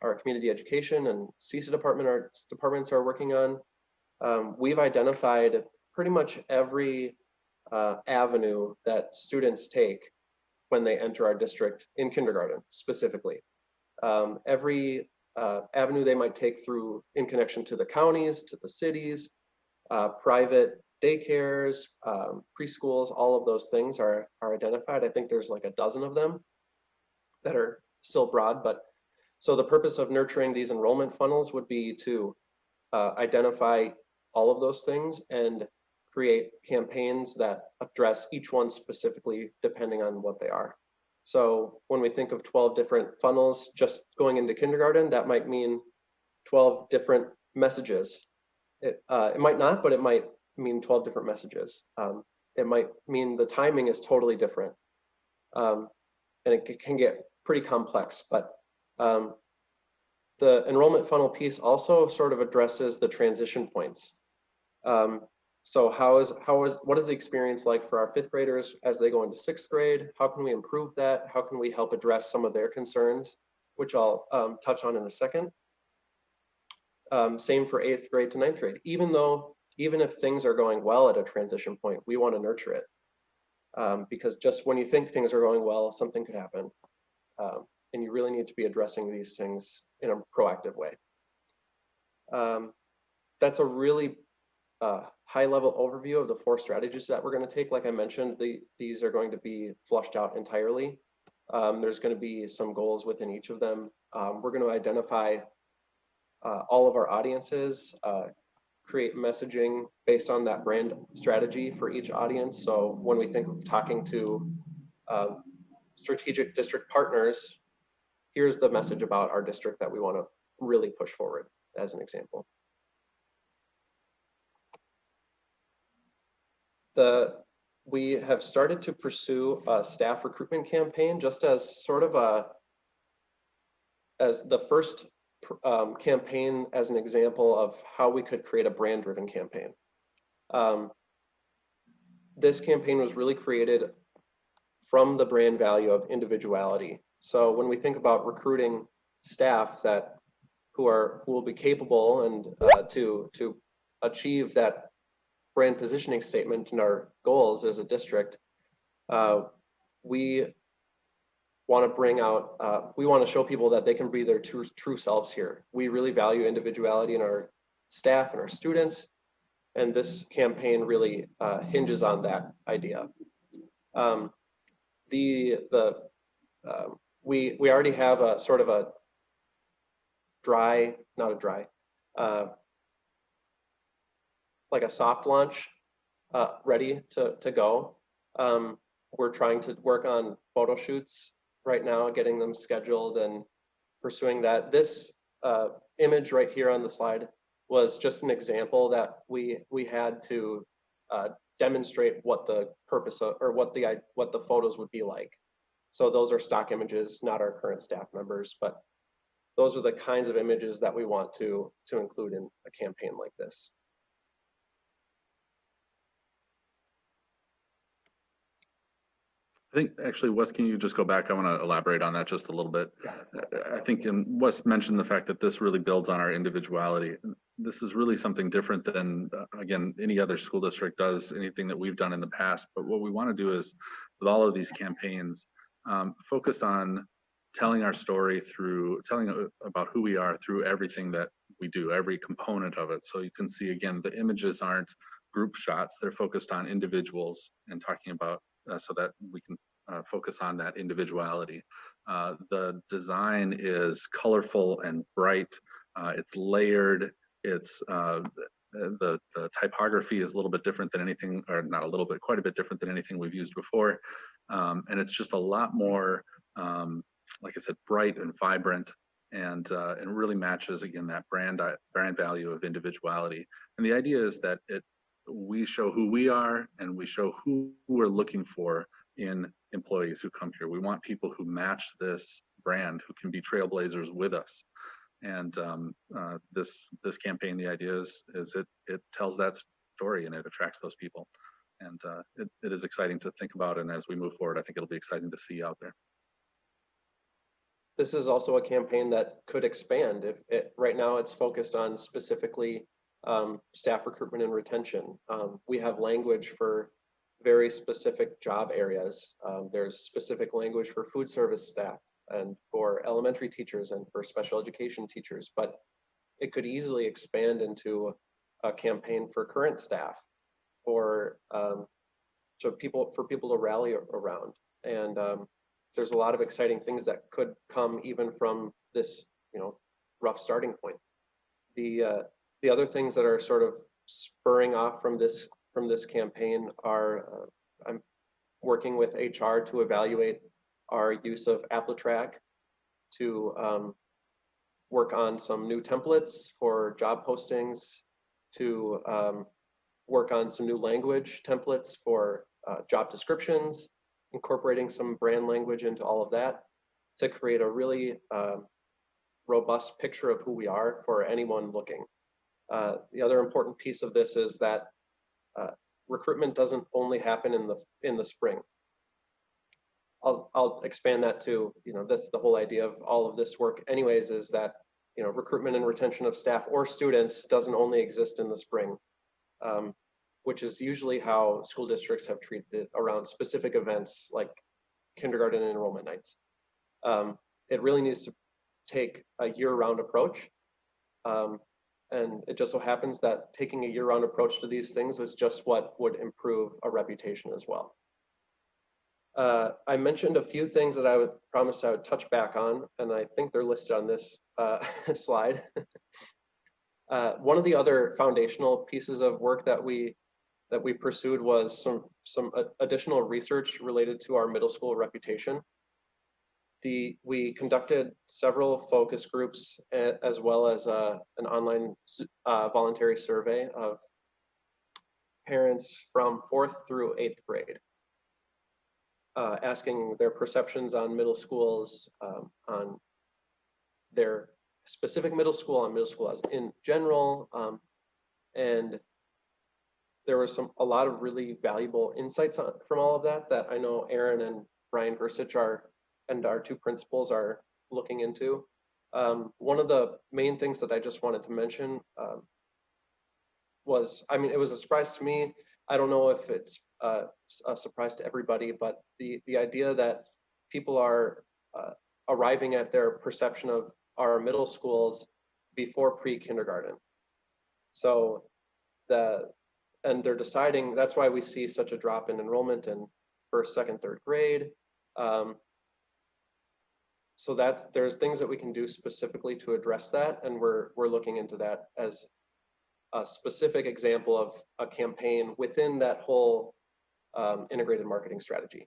[SPEAKER 13] our community education and CISA departments are working on, we've identified pretty much every avenue that students take when they enter our district in kindergarten specifically. Every avenue they might take through in connection to the counties, to the cities, private daycares, preschools, all of those things are identified. I think there's like a dozen of them that are still broad, but so the purpose of nurturing these enrollment funnels would be to identify all of those things and create campaigns that address each one specifically depending on what they are. So when we think of 12 different funnels just going into kindergarten, that might mean 12 different messages. It might not, but it might mean 12 different messages. It might mean the timing is totally different. And it can get pretty complex, but the enrollment funnel piece also sort of addresses the transition points. So what is the experience like for our 5th graders as they go into 6th grade? How can we improve that? How can we help address some of their concerns, which I'll touch on in a second. Same for 8th grade to 9th grade. Even if things are going well at a transition point, we want to nurture it. Because just when you think things are going well, something could happen. And you really need to be addressing these things in a proactive way. That's a really high-level overview of the 4 strategies that we're going to take. Like I mentioned, these are going to be flushed out entirely. There's going to be some goals within each of them. We're going to identify all of our audiences, create messaging based on that brand strategy for each audience. So when we think of talking to strategic district partners, here's the message about our district that we want to really push forward, as an example. We have started to pursue a staff recruitment campaign just as sort of as the first campaign as an example of how we could create a brand-driven campaign. This campaign was really created from the brand value of individuality. So when we think about recruiting staff who will be capable and to achieve that brand positioning statement and our goals as a district, we want to bring out, we want to show people that they can be their true selves here. We really value individuality in our staff and our students, and this campaign really hinges on that idea. We already have a sort of a like a soft launch ready to go. We're trying to work on photo shoots right now, getting them scheduled and pursuing that. This image right here on the slide was just an example that we had to demonstrate what the purpose of, or what the photos would be like. So those are stock images, not our current staff members, but those are the kinds of images that we want to include in a campaign like this.
[SPEAKER 12] I think actually, Wes, can you just go back? I want to elaborate on that just a little bit. I think Wes mentioned the fact that this really builds on our individuality. This is really something different than, again, any other school district does, anything that we've done in the past. But what we want to do is, with all of these campaigns, focus on telling our story through, telling about who we are through everything that we do, every component of it. So you can see, again, the images aren't group shots. They're focused on individuals and talking about so that we can focus on that individuality. The design is colorful and bright. It's layered. It's the typography is a little bit different than anything, or not a little bit, quite a bit different than anything we've used before. And it's just a lot more, like I said, bright and vibrant, and really matches, again, that brand value of individuality. And the idea is that we show who we are, and we show who we're looking for in employees who come here. We want people who match this brand, who can be trailblazers with us. And this campaign, the idea is it tells that story and it attracts those people. And it is exciting to think about. And as we move forward, I think it'll be exciting to see out there.
[SPEAKER 13] This is also a campaign that could expand. Right now it's focused on specifically staff recruitment and retention. We have language for very specific job areas. There's specific language for food service staff and for elementary teachers and for special education teachers, but it could easily expand into a campaign for current staff, or for people to rally around. And there's a lot of exciting things that could come even from this, rough starting point. The other things that are sort of spurring off from this campaign are I'm working with HR to evaluate our use of AppleTrack, to work on some new templates for job postings, to work on some new language templates for job descriptions, incorporating some brand language into all of that to create a really robust picture of who we are for anyone looking. The other important piece of this is that recruitment doesn't only happen in the spring. I'll expand that to, that's the whole idea of all of this work anyways, is that, recruitment and retention of staff or students doesn't only exist in the spring, which is usually how school districts have treated it around specific events like kindergarten enrollment nights. It really needs to take a year-round approach. And it just so happens that taking a year-round approach to these things is just what would improve a reputation as well. I mentioned a few things that I would promise I would touch back on, and I think they're listed on this slide. One of the other foundational pieces of work that we pursued was some additional research related to our middle school reputation. We conducted several focus groups as well as an online voluntary survey of parents from 4th through 8th grade, asking their perceptions on middle schools, on their specific middle school and middle school as in general. And there was a lot of really valuable insights from all of that I know Aaron and Brian Gersich and our two principals are looking into. One of the main things that I just wanted to mention was, I mean, it was a surprise to me. I don't know if it's a surprise to everybody, but the idea that people are arriving at their perception of our middle schools before pre-kindergarten. So and they're deciding, that's why we see such a drop in enrollment in first, second, third grade. So that there's things that we can do specifically to address that. And we're looking into that as a specific example of a campaign within that whole integrated marketing strategy.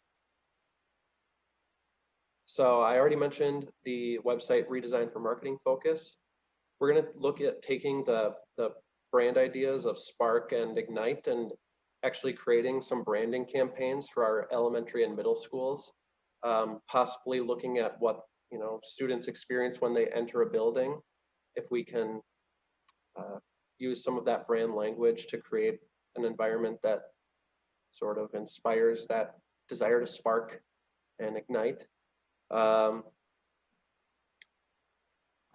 [SPEAKER 13] So I already mentioned the website redesign for marketing focus. We're going to look at taking the brand ideas of Spark and Ignite and actually creating some branding campaigns for our elementary and middle schools, possibly looking at what students experience when they enter a building. If we can use some of that brand language to create an environment that sort of inspires that desire to spark and ignite. I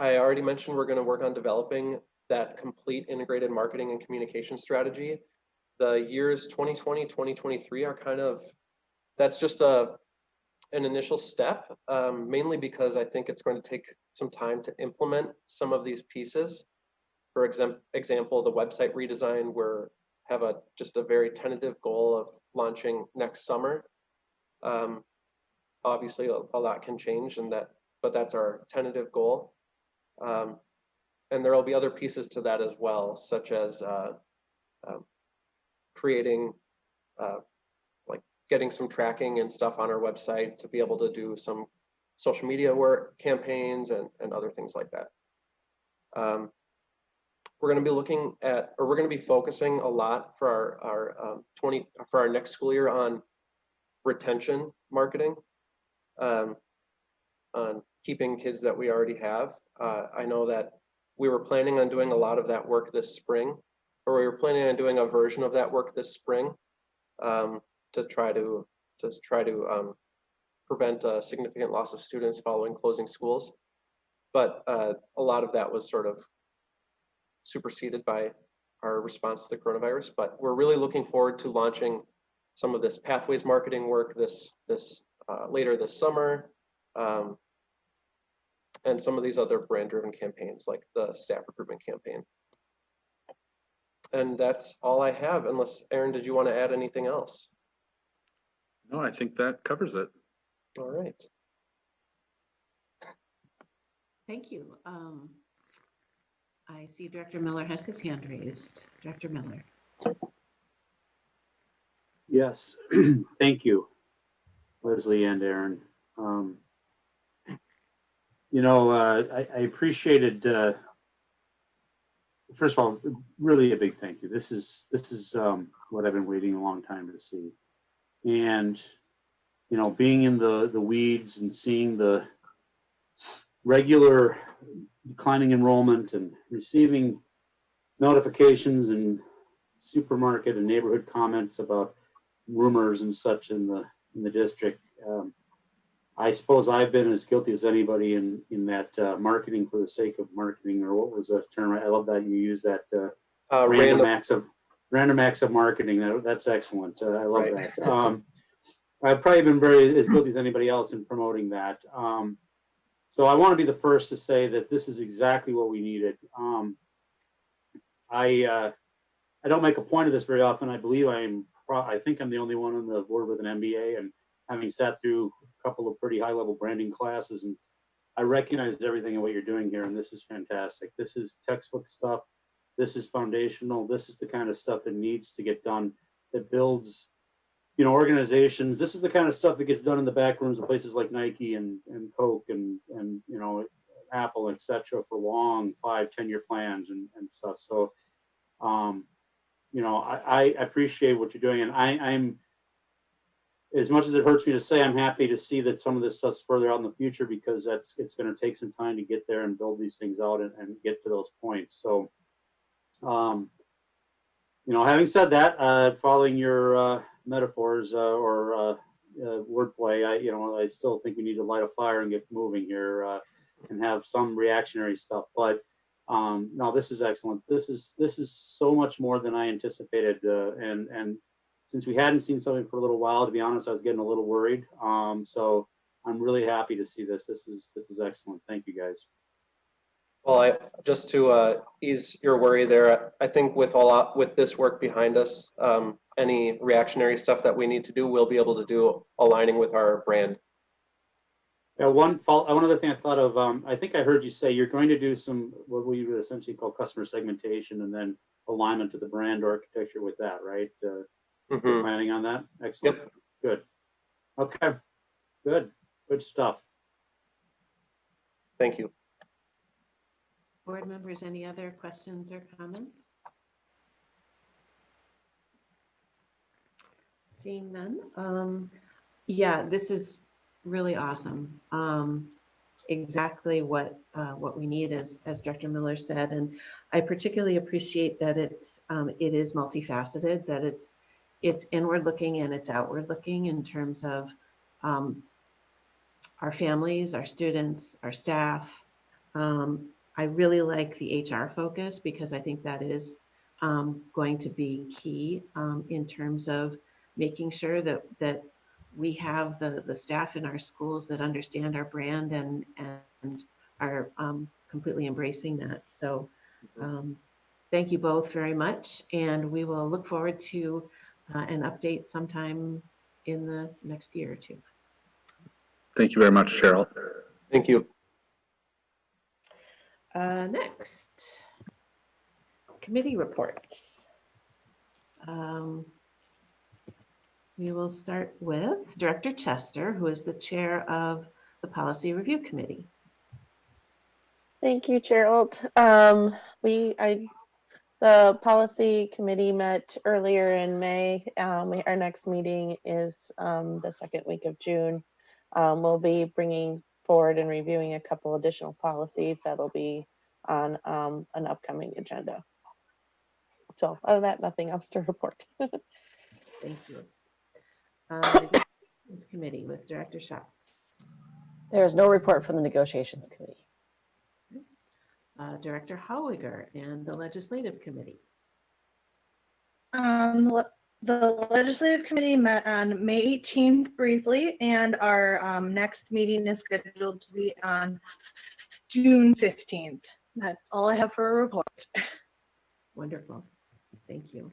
[SPEAKER 13] already mentioned we're going to work on developing that complete integrated marketing and communication strategy. The years 2020, 2023 are kind of, that's just an initial step, mainly because I think it's going to take some time to implement some of these pieces. For example, the website redesign, we have just a very tentative goal of launching next summer. Obviously, a lot can change, but that's our tentative goal. And there will be other pieces to that as well, such as creating, like getting some tracking and stuff on our website to be able to do some social media work, campaigns, and other things like that. We're going to be looking at, or we're going to be focusing a lot for our next school year on retention marketing, on keeping kids that we already have. I know that we were planning on doing a lot of that work this spring, or we were planning on doing a version of that work this spring to try to prevent a significant loss of students following closing schools. But a lot of that was sort of superseded by our response to the coronavirus. But we're really looking forward to launching some of this pathways marketing work later this summer. And some of these other brand-driven campaigns like the staff recruitment campaign. And that's all I have, unless, Aaron, did you want to add anything else?
[SPEAKER 12] No, I think that covers it.
[SPEAKER 13] All right.
[SPEAKER 1] Thank you. I see Director Miller has his hand raised. Director Miller.
[SPEAKER 14] Yes, thank you, Leslie and Aaron. I appreciated, first of all, really a big thank you. This is what I've been waiting a long time to see. And, being in the weeds and seeing the regular declining enrollment and receiving notifications and supermarket and neighborhood comments about rumors and such in the district. I suppose I've been as guilty as anybody in that marketing for the sake of marketing, or what was the term? I love that you use that random acts of marketing. That's excellent. I love that. I've probably been as guilty as anybody else in promoting that. So I want to be the first to say that this is exactly what we needed. I don't make a point of this very often. I believe I think I'm the only one on the board with an MBA, and having sat through a couple of pretty high-level branding classes, and I recognize everything of what you're doing here, and this is fantastic. This is textbook stuff. This is foundational. This is the kind of stuff that needs to get done, that builds, organizations. This is the kind of stuff that gets done in the back rooms of places like Nike and Coke and Apple, et cetera, for long 5-10 year plans and stuff. So, I appreciate what you're doing, and as much as it hurts me to say, I'm happy to see that some of this stuff's further out in the future, because it's going to take some time to get there and build these things out and get to those points. So, having said that, following your metaphors or wordplay, I still think we need to light a fire and get moving here and have some reactionary stuff. But no, this is excellent. This is so much more than I anticipated, and since we hadn't seen something for a little while, to be honest, I was getting a little worried. So I'm really happy to see this. This is excellent. Thank you, guys.
[SPEAKER 13] Well, just to ease your worry there, I think with this work behind us, any reactionary stuff that we need to do, we'll be able to do aligning with our brand.
[SPEAKER 14] Yeah, one other thing I thought of, I think I heard you say you're going to do some, what we would essentially call customer segmentation, and then alignment to the brand architecture with that, right? You're planning on that? Excellent.
[SPEAKER 13] Yep.
[SPEAKER 14] Good. Okay. Good stuff.
[SPEAKER 13] Thank you.
[SPEAKER 1] Board members, any other questions or comments? Seeing none. Yeah, this is really awesome. Exactly what we need, as Director Miller said, and I particularly appreciate that it is multifaceted, that it's inward looking and it's outward looking in terms of our families, our students, our staff. I really like the HR focus, because I think that is going to be key in terms of making sure that we have the staff in our schools that understand our brand and are completely embracing that. So thank you both very much, and we will look forward to an update sometime in the next year or two.
[SPEAKER 12] Thank you very much, Cheryl.
[SPEAKER 13] Thank you.
[SPEAKER 1] Next, committee reports. We will start with Director Chester, who is the chair of the Policy Review Committee.
[SPEAKER 8] Thank you, Chair Alt. The policy committee met earlier in May. Our next meeting is the second week of June. We'll be bringing forward and reviewing a couple additional policies that'll be on an upcoming agenda. So other than that, nothing else to report.
[SPEAKER 1] Thank you. Negotiations Committee with Director Schatz.
[SPEAKER 3] There is no report from the Negotiations Committee.
[SPEAKER 1] Director Holliger and the Legislative Committee.
[SPEAKER 9] The Legislative Committee met on May 18th briefly, and our next meeting is scheduled to be on June 15th. That's all I have for a report.
[SPEAKER 1] Wonderful. Thank you.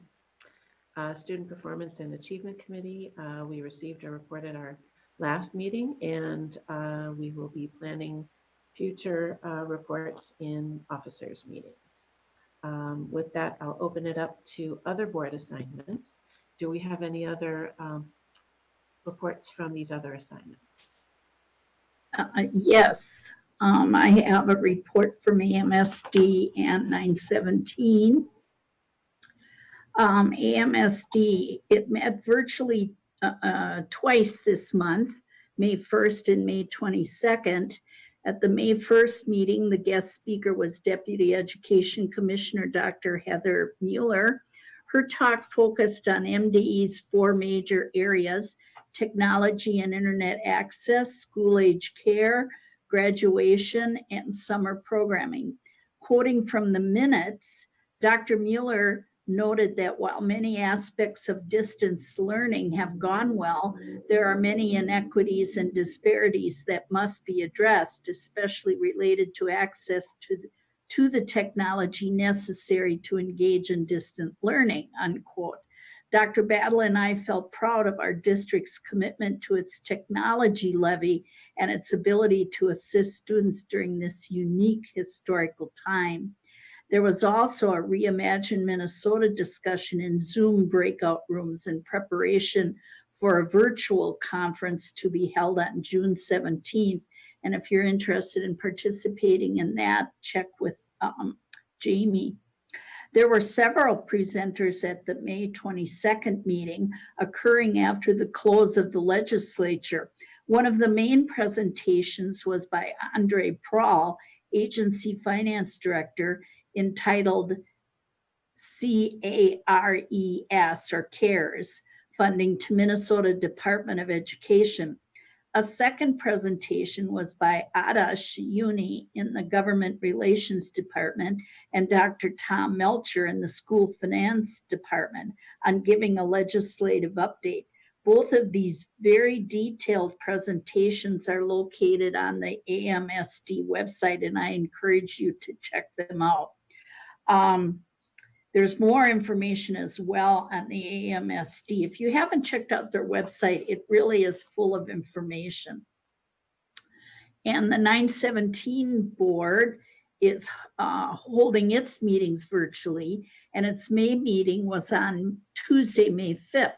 [SPEAKER 1] Student Performance and Achievement Committee, we received a report at our last meeting, and we will be planning future reports in officers' meetings. With that, I'll open it up to other board assignments. Do we have any other reports from these other assignments?
[SPEAKER 2] Yes, I have a report from AMSD and 917. AMSD, it met virtually twice this month, May 1st and May 22nd. At the May 1st meeting, the guest speaker was Deputy Education Commissioner Dr. Heather Mueller. Her talk focused on MDE's 4 major areas: technology and internet access, school-age care, graduation, and summer programming. Quoting from the minutes, Dr. Mueller noted that while many aspects of distance learning have gone well, there are many inequities and disparities that must be addressed, especially related to access to the technology necessary to engage in distant learning, unquote. Dr. Battle and I felt proud of our district's commitment to its technology levy and its ability to assist students during this unique historical time. There was also a Reimagine Minnesota discussion in Zoom breakout rooms in preparation for a virtual conference to be held on June 17th. And if you're interested in participating in that, check with Jamie. There were several presenters at the May 22nd meeting occurring after the close of the legislature. One of the main presentations was by Andre Prahl, Agency Finance Director, entitled CARES, or CARES, funding to Minnesota Department of Education. A second presentation was by Adash Uni in the Government Relations Department and Dr. Tom Melcher in the School Finance Department on giving a legislative update. Both of these very detailed presentations are located on the AMSD website, and I encourage you to check them out. There's more information as well on the AMSD. If you haven't checked out their website, it really is full of information. And the 917 board is holding its meetings virtually, and its May meeting was on Tuesday, May 5th.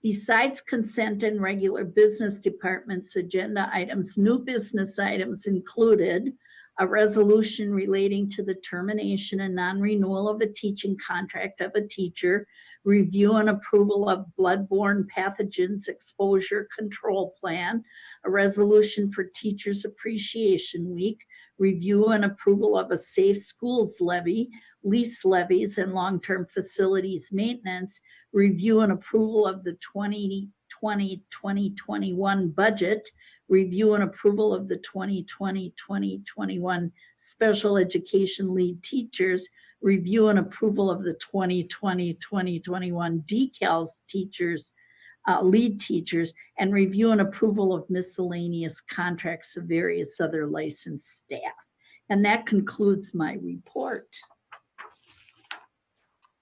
[SPEAKER 2] Besides consent and regular business departments agenda items, new business items included a resolution relating to the termination and non-renewal of a teaching contract of a teacher, review and approval of bloodborne pathogens exposure control plan, a resolution for Teachers Appreciation Week, review and approval of a safe schools levy, lease levies and long-term facilities maintenance, review and approval of the 2020-2021 budget, review and approval of the 2020-2021 special education lead teachers, review and approval of the 2020-2021 decals teachers, lead teachers, and review and approval of miscellaneous contracts of various other licensed staff. And that concludes my report.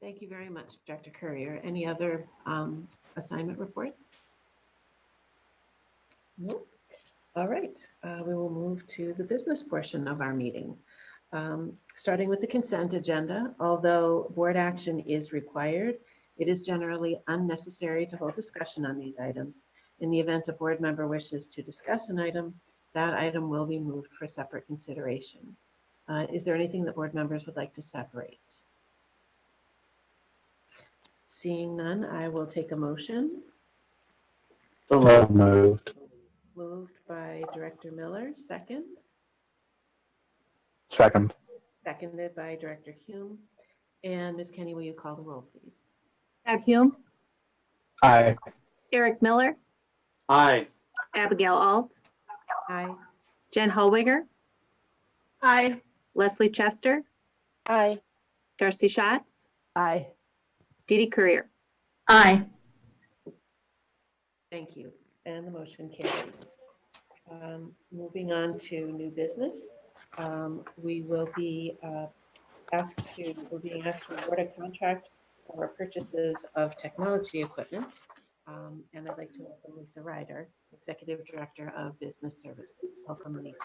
[SPEAKER 1] Thank you very much, Dr. Courier. Any other assignment reports? Nope. All right, we will move to the business portion of our meeting. Starting with the consent agenda, although board action is required, it is generally unnecessary to hold discussion on these items. In the event a board member wishes to discuss an item, that item will be moved for separate consideration. Is there anything that board members would like to separate? Seeing none, I will take a motion.
[SPEAKER 5] So moved.
[SPEAKER 1] Moved by Director Miller, second.
[SPEAKER 5] Second.
[SPEAKER 1] Seconded by Director Hume. And Ms. Kenny, will you call the roll, please?
[SPEAKER 4] Doug Hume,
[SPEAKER 5] Aye.
[SPEAKER 4] Eric Miller,
[SPEAKER 14] Aye.
[SPEAKER 4] Abigail Alt,
[SPEAKER 1] Aye.
[SPEAKER 4] Jen Hallwiger,
[SPEAKER 9] Aye.
[SPEAKER 4] Leslie Chester,
[SPEAKER 8] Aye.
[SPEAKER 4] Darcy Schatz,
[SPEAKER 3] Aye.
[SPEAKER 4] Dee Dee Courier.
[SPEAKER 2] Aye.
[SPEAKER 1] Thank you. And the motion carries. Moving on to new business. We will be we're being asked to award a contract for purchases of technology equipment. And I'd like to welcome Lisa Ryder, Executive Director of Business Services. Welcome, Lisa.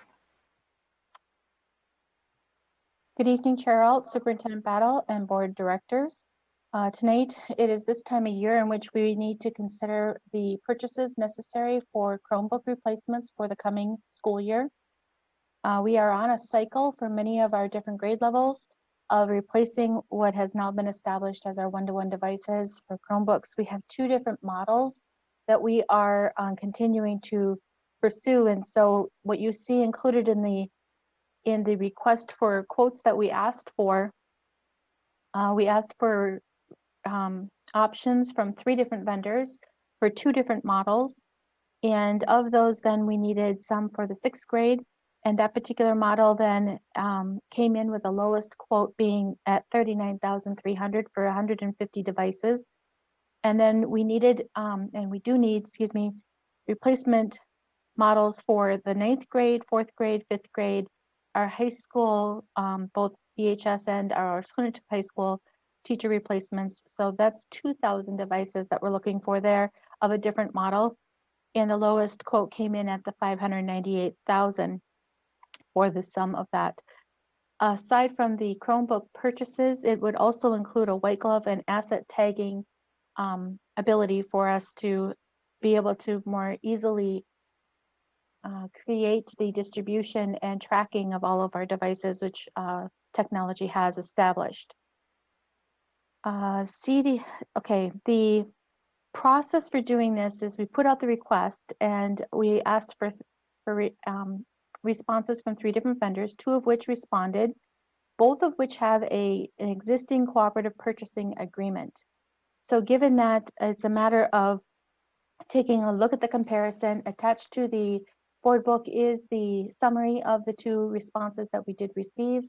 [SPEAKER 15] Good evening, Chair Alt, Superintendent Battle, and Board Directors. Tonight, it is this time of year in which we need to consider the purchases necessary for Chromebook replacements for the coming school year. We are on a cycle for many of our different grade levels of replacing what has now been established as our one-to-one devices for Chromebooks. We have two different models that we are continuing to pursue. And so what you see included in the request for quotes that we asked for options from 3 different vendors for 2 different models. And of those, then we needed some for the 6th grade. And that particular model then came in with the lowest quote being at $39,300 for 150 devices. And then we needed, and we do need, replacement models for the 9th grade, 4th grade, 5th grade, our high school, both BHS and our alternative high school teacher replacements. So that's 2,000 devices that we're looking for there of a different model. And the lowest quote came in at the $598,000 for the sum of that. Aside from the Chromebook purchases, it would also include a white glove and asset tagging ability for us to be able to more easily create the distribution and tracking of all of our devices, which technology has established. Okay, the process for doing this is we put out the request and we asked for responses from 3 different vendors, 2 of which responded, both of which have an existing cooperative purchasing agreement. So given that it's a matter of taking a look at the comparison, attached to the board book is the summary of the 2 responses that we did receive.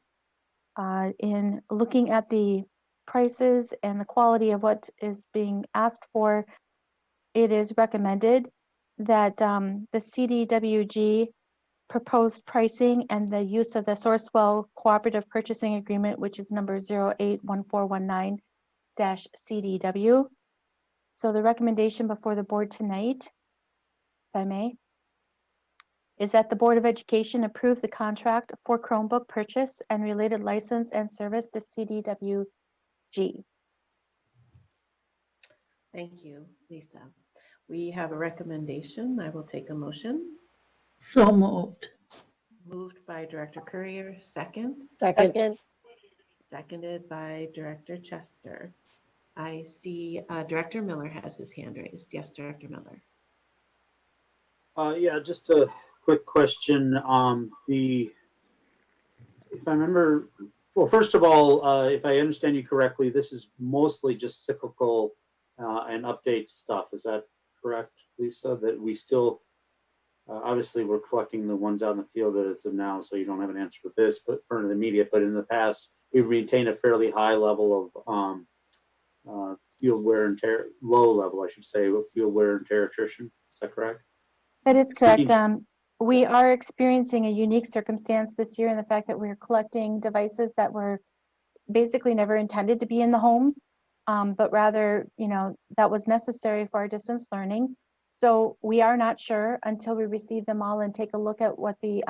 [SPEAKER 15] In looking at the prices and the quality of what is being asked for, it is recommended that the CDWG proposed pricing and the use of the Sourcewell Cooperative Purchasing Agreement, which is number 081419-CDW. So the recommendation before the board tonight, if I may, is that the Board of Education approve the contract for Chromebook purchase and related license and service to CDWG.
[SPEAKER 1] Thank you, Lisa. We have a recommendation. I will take a motion.
[SPEAKER 2] So moved.
[SPEAKER 1] Moved by Director Courier, second.
[SPEAKER 8] Second.
[SPEAKER 1] Seconded by Director Chester. I see Director Miller has his hand raised. Yes, Director Miller.
[SPEAKER 14] Yeah, just a quick question. If I remember, well, first of all, if I understand you correctly, this is mostly just cyclical and update stuff. Is that correct, Lisa? That we still, obviously we're collecting the ones out in the field that it's of now, so you don't have an answer for this, but for the immediate, but in the past, we've maintained a fairly high level of field wear and tear, low level, I should say, of field wear and tear attrition. Is that correct?
[SPEAKER 15] That is correct. We are experiencing a unique circumstance this year in the fact that we're collecting devices that were basically never intended to be in the homes, but rather, that was necessary for our distance learning. So we are not sure until we receive them all and take a look at what the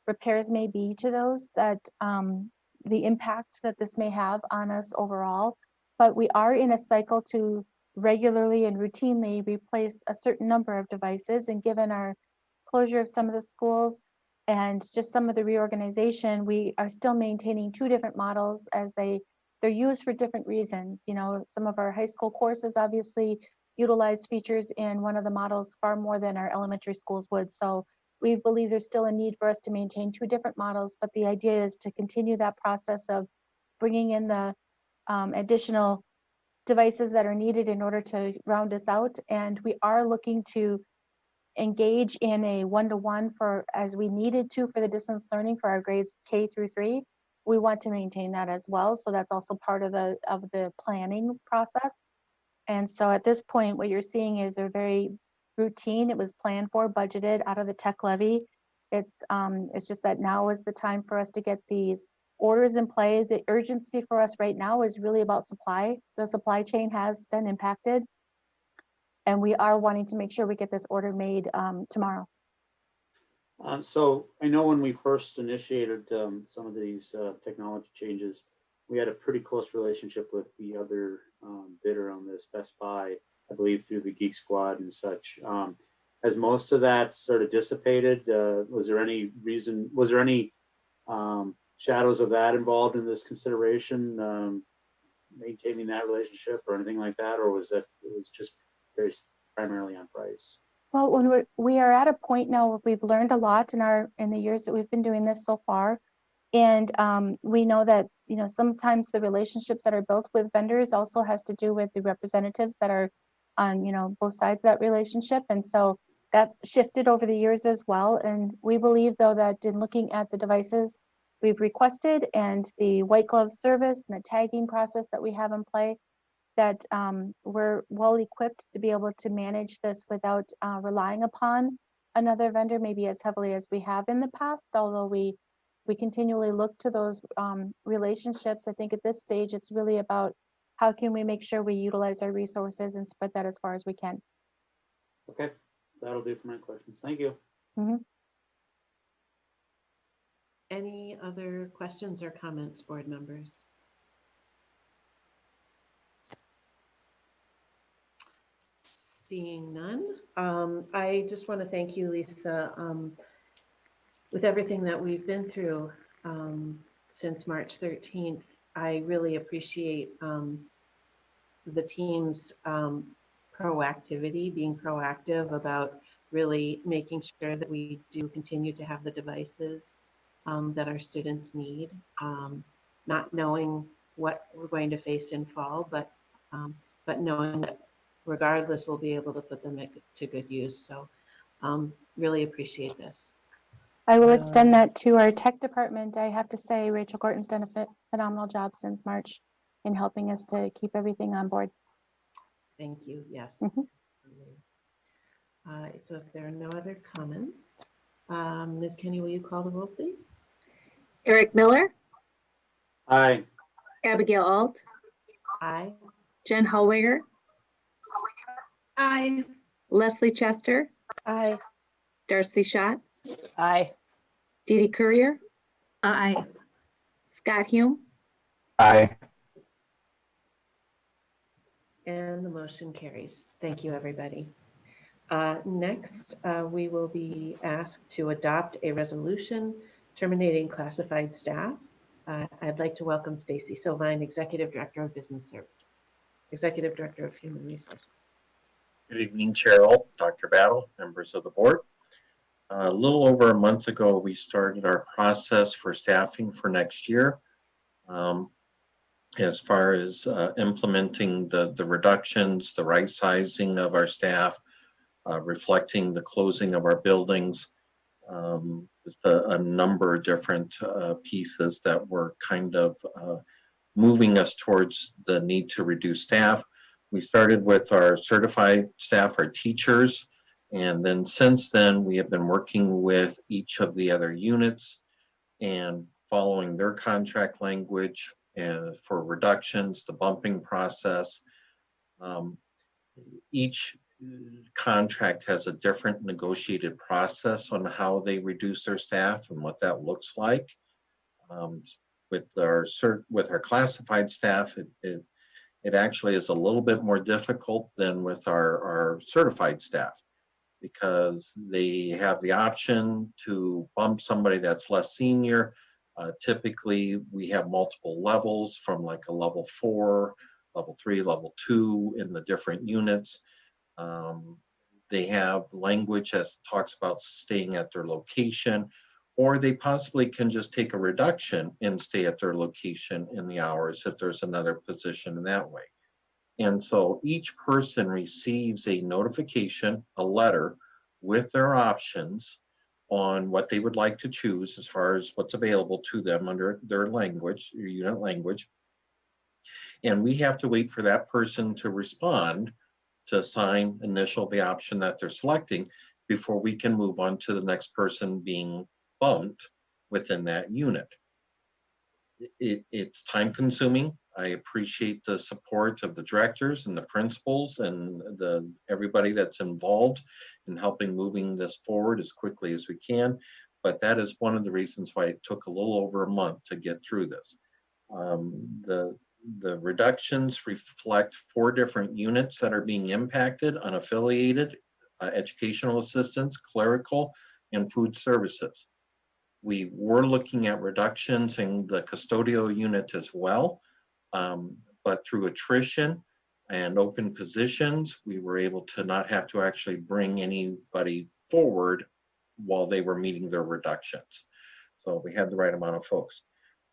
[SPEAKER 15] repairs may be to those, that the impact that this may have on us overall. But we are in a cycle to regularly and routinely replace a certain number of devices, and given our closure of some of the schools and just some of the reorganization, we are still maintaining 2 different models as they're used for different reasons. Some of our high school courses obviously utilized features in one of the models far more than our elementary schools would. So we believe there's still a need for us to maintain 2 different models, but the idea is to continue that process of bringing in the additional devices that are needed in order to round us out. And we are looking to engage in a 1-to-1 for, as we needed to for the distance learning for our grades K through 3. We want to maintain that as well. So that's also part of the planning process. And so at this point, what you're seeing is a very routine. It was planned for, budgeted out of the tech levy. It's just that now is the time for us to get these orders in play. The urgency for us right now is really about supply. The supply chain has been impacted, and we are wanting to make sure we get this order made tomorrow.
[SPEAKER 14] So I know when we first initiated some of these technology changes, we had a pretty close relationship with the other bidder on this, Best Buy, I believe through the Geek Squad and such. Has most of that sort of dissipated? Was there any shadows of that involved in this consideration, maintaining that relationship or anything like that? Or was it was just very primarily on price?
[SPEAKER 15] Well, when we are at a point now where we've learned a lot in the years that we've been doing this so far, and we know that sometimes the relationships that are built with vendors also has to do with the representatives that are on both sides of that relationship, and so that's shifted over the years as well. And we believe, though, that in looking at the devices we've requested and the white glove service and the tagging process that we have in play, that we're well equipped to be able to manage this without relying upon another vendor maybe as heavily as we have in the past, although we continually look to those relationships. I think at this stage it's really about how can we make sure we utilize our resources and spread that as far as we can.
[SPEAKER 14] Okay, that'll do for my questions. Thank you.
[SPEAKER 15] Mm-hmm.
[SPEAKER 1] Any other questions or comments, board members? Seeing none, I just want to thank you, Lisa, with everything that we've been through since March 13th. I really appreciate the team's proactivity, being proactive about really making sure that we do continue to have the devices that our students need, not knowing what we're going to face in fall, but knowing that regardless, we'll be able to put them to good use. So really appreciate this.
[SPEAKER 15] I will extend that to our tech department. I have to say, Rachel Gorton's done a phenomenal job since March in helping us to keep everything on board.
[SPEAKER 1] Thank you. Yes.
[SPEAKER 15] Mhm.
[SPEAKER 1] So if there are no other comments, Ms. Kenny, will you call the roll, please?
[SPEAKER 4] Eric Miller,
[SPEAKER 14] Aye.
[SPEAKER 4] Abigail Alt,
[SPEAKER 1] Aye.
[SPEAKER 4] Jen Hallwigger,
[SPEAKER 9] Aye.
[SPEAKER 4] Leslie Chester,
[SPEAKER 8] Aye.
[SPEAKER 4] Darcy Schatz,
[SPEAKER 3] Aye.
[SPEAKER 4] Dee Dee Courier,
[SPEAKER 2] Aye.
[SPEAKER 4] Scott Hume,
[SPEAKER 5] Aye.
[SPEAKER 1] And the motion carries. Thank you, everybody. Next, we will be asked to adopt a resolution terminating classified staff. I'd like to welcome Stacy Sovine, Executive Director of Business Services, Executive Director of Human Resources.
[SPEAKER 16] Good evening, Chair Alt, Dr. Battle, members of the board. A little over a month ago, we started our process for staffing for next year. As far as implementing the reductions, the right sizing of our staff, reflecting the closing of our buildings, just a number of different pieces that were kind of moving us towards the need to reduce staff. We started with our certified staff, our teachers, and then since then we have been working with each of the other units and following their contract language and for reductions, the bumping process. Each contract has a different negotiated process on how they reduce their staff and what that looks like. With our classified staff, it actually is a little bit more difficult than with our certified staff because they have the option to bump somebody that's less senior. Typically, we have multiple levels from like a level 4, level 3, level 2 in the different units. They have language that talks about staying at their location, or they possibly can just take a reduction and stay at their location in the hours if there's another position in that way. And so each person receives a notification, a letter with their options on what they would like to choose as far as what's available to them under their language, your unit language. And we have to wait for that person to respond to assign initial the option that they're selecting before we can move on to the next person being bumped within that unit. It's time consuming. I appreciate the support of the directors and the principals and everybody that's involved in helping moving this forward as quickly as we can. But that is one of the reasons why it took a little over a month to get through this. The reductions reflect 4 different units that are being impacted: unaffiliated, educational assistants, clerical, and food services. We were looking at reductions in the custodial unit as well, but through attrition and open positions, we were able to not have to actually bring anybody forward while they were meeting their reductions. So we had the right amount of folks.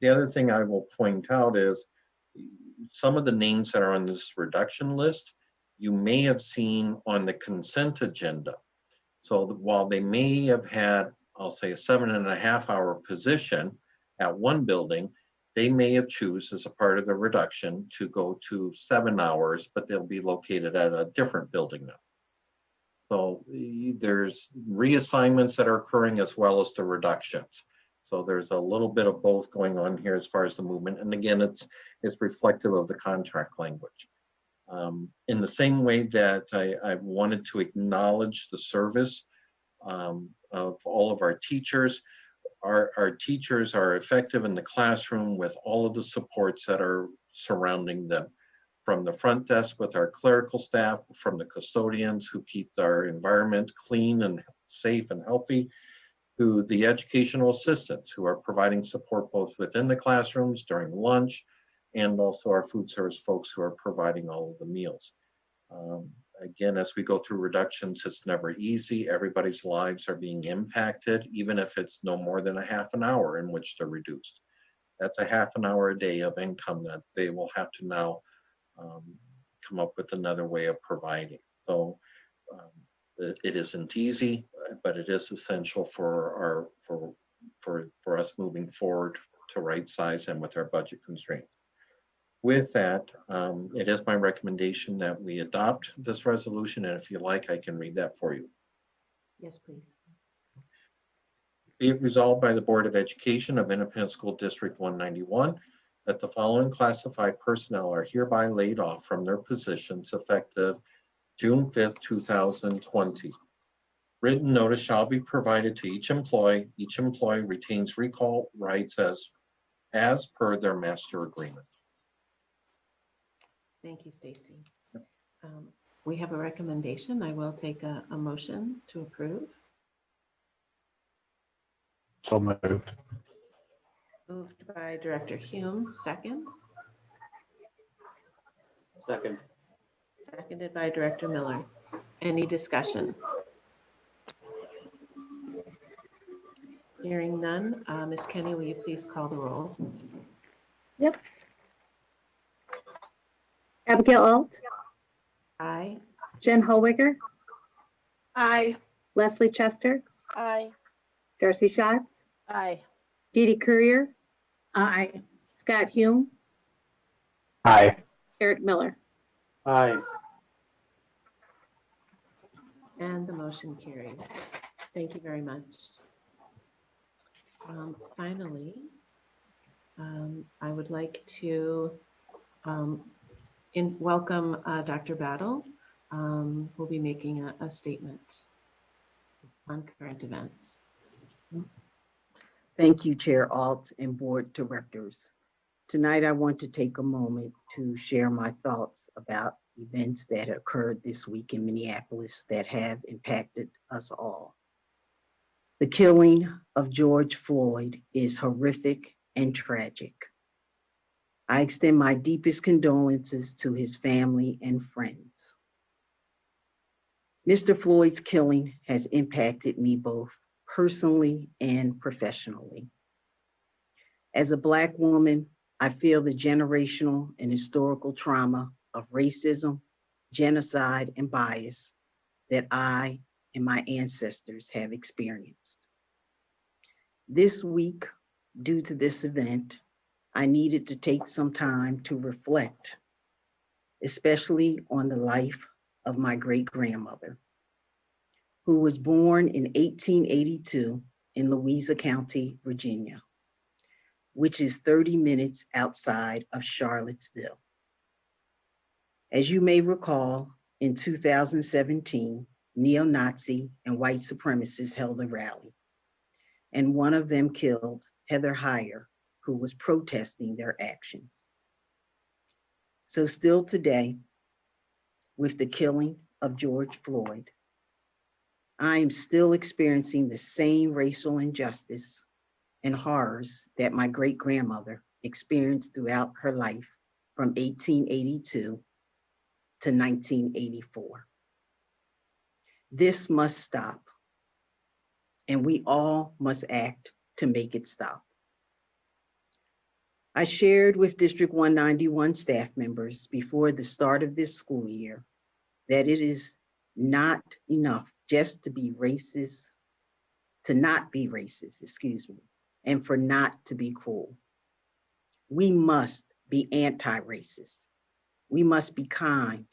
[SPEAKER 16] The other thing I will point out is some of the names that are on this reduction list, you may have seen on the consent agenda. So while they may have had, I'll say, a 7.5-hour position at one building, they may have choose as a part of the reduction to go to 7 hours, but they'll be located at a different building now. So there's reassignments that are occurring as well as the reductions. So there's a little bit of both going on here as far as the movement. And again, it's reflective of the contract language. In the same way that I wanted to acknowledge the service of all of our teachers. Our teachers are effective in the classroom with all of the supports that are surrounding them. From the front desk with our clerical staff, from the custodians who keep our environment clean and safe and healthy, to the educational assistants who are providing support both within the classrooms, during lunch, and also our food service folks who are providing all of the meals. Again, as we go through reductions, it's never easy. Everybody's lives are being impacted, even if it's no more than a half an hour in which they're reduced. That's a half an hour a day of income that they will have to now come up with another way of providing. So it isn't easy, but it is essential for us moving forward to right size and with our budget constraints. With that, it is my recommendation that we adopt this resolution, and if you like, I can read that for you.
[SPEAKER 1] Yes, please.
[SPEAKER 16] Be it resolved by the Board of Education of Independent School District 191 that the following classified personnel are hereby laid off from their positions effective June 5th, 2020. Written notice shall be provided to each employee. Each employee retains recall rights as per their master agreement.
[SPEAKER 1] Thank you, Stacy. We have a recommendation. I will take a motion to approve.
[SPEAKER 5] So moved.
[SPEAKER 1] Moved by Director Hume, second.
[SPEAKER 14] Second.
[SPEAKER 1] Seconded by Director Miller. Any discussion? Hearing none. Ms. Kenny, will you please call the roll?
[SPEAKER 4] Yep. Abigail Alt,
[SPEAKER 1] Aye.
[SPEAKER 4] Jen Holwiger,
[SPEAKER 9] Aye.
[SPEAKER 4] Leslie Chester,
[SPEAKER 8] Aye.
[SPEAKER 4] Darcy Schatz,
[SPEAKER 3] Aye.
[SPEAKER 4] Dee Dee Courier,
[SPEAKER 2] Aye.
[SPEAKER 4] Scott Hume,
[SPEAKER 5] Aye.
[SPEAKER 4] Eric Miller.
[SPEAKER 14] Aye.
[SPEAKER 1] And the motion carries. Thank you very much. Finally, I would like to welcome Dr. Battle, who'll be making a statement on current events.
[SPEAKER 6] Thank you, Chair Alt and Board Directors. Tonight, I want to take a moment to share my thoughts about events that occurred this week in Minneapolis that have impacted us all. The killing of George Floyd is horrific and tragic. I extend my deepest condolences to his family and friends. Mr. Floyd's killing has impacted me both personally and professionally. As a Black woman, I feel the generational and historical trauma of racism, genocide, and bias that I and my ancestors have experienced. This week, due to this event, I needed to take some time to reflect, especially on the life of my great-grandmother, who was born in 1882 in Louisa County, Virginia, which is 30 minutes outside of Charlottesville. As you may recall, in 2017, neo-Nazi and white supremacists held a rally, and one of them killed Heather Heyer, who was protesting their actions. So still today, with the killing of George Floyd, I am still experiencing the same racial injustice and horrors that my great-grandmother experienced throughout her life from 1882 to 1984. This must stop, and we all must act to make it stop. I shared with District 191 staff members before the start of this school year that it is not enough just to be racist, to not be racist, and for not to be cruel. We must be anti-racist. We must be kind,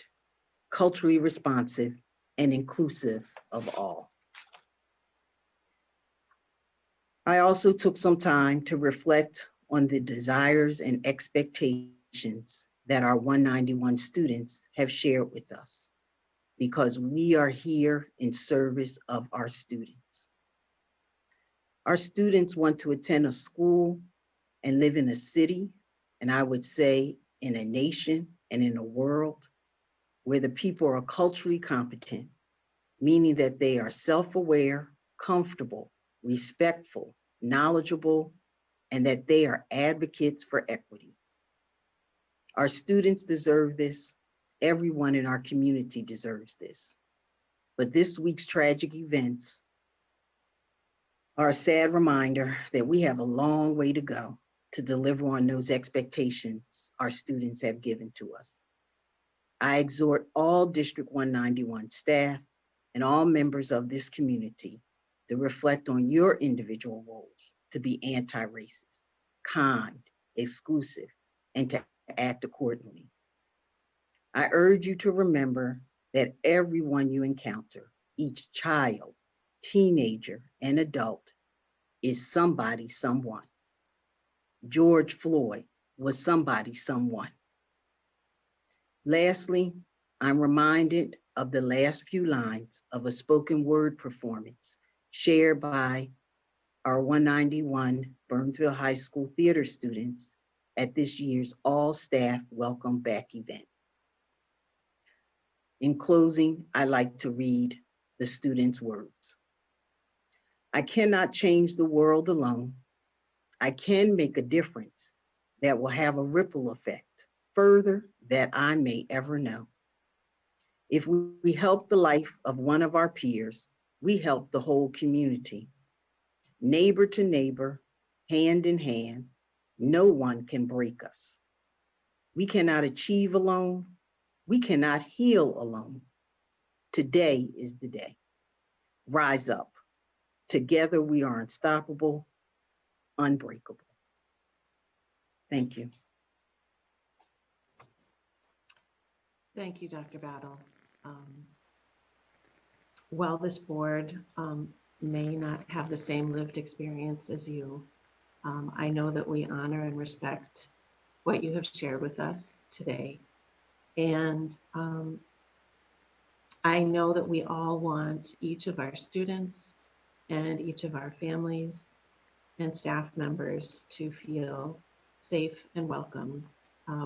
[SPEAKER 6] culturally responsive, and inclusive of all. I also took some time to reflect on the desires and expectations that our 191 students have shared with us, because we are here in service of our students. Our students want to attend a school and live in a city, and I would say in a nation and in a world where the people are culturally competent, meaning that they are self-aware, comfortable, respectful, knowledgeable, and that they are advocates for equity. Our students deserve this. Everyone in our community deserves this. But this week's tragic events are a sad reminder that we have a long way to go to deliver on those expectations our students have given to us. I exhort all District 191 staff and all members of this community to reflect on your individual roles to be anti-racist, kind, exclusive, and to act accordingly. I urge you to remember that everyone you encounter, each child, teenager, and adult, is somebody, someone. George Floyd was somebody, someone. Lastly, I'm reminded of the last few lines of a spoken word performance shared by our 191 Burnsville High School theater students at this year's all-staff welcome back event. In closing, I like to read the students' words. I cannot change the world alone. I can make a difference that will have a ripple effect further that I may ever know. If we help the life of one of our peers, we help the whole community. Neighbor to neighbor, hand in hand, no one can break us. We cannot achieve alone. We cannot heal alone. Today is the day. Rise up. Together we are unstoppable, unbreakable. Thank you.
[SPEAKER 1] Thank you, Dr. Battle. While this board may not have the same lived experience as you, I know that we honor and respect what you have shared with us today. And I know that we all want each of our students and each of our families and staff members to feel safe and welcome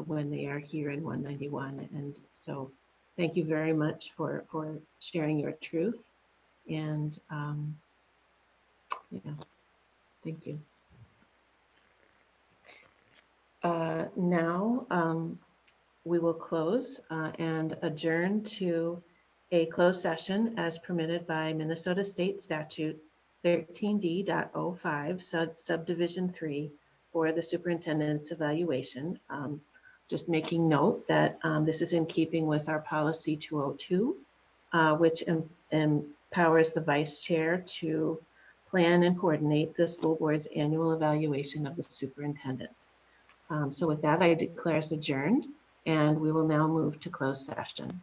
[SPEAKER 1] when they are here in 191. And so thank you very much for sharing your truth. And yeah, thank you. Now we will close and adjourn to a closed session as permitted by Minnesota State Statute 13D.05 subdivision 3 for the superintendent's evaluation. Just making note that this is in keeping with our policy 202, which empowers the vice chair to plan and coordinate the school board's annual evaluation of the superintendent. So with that, I declare us adjourned, and we will now move to closed session.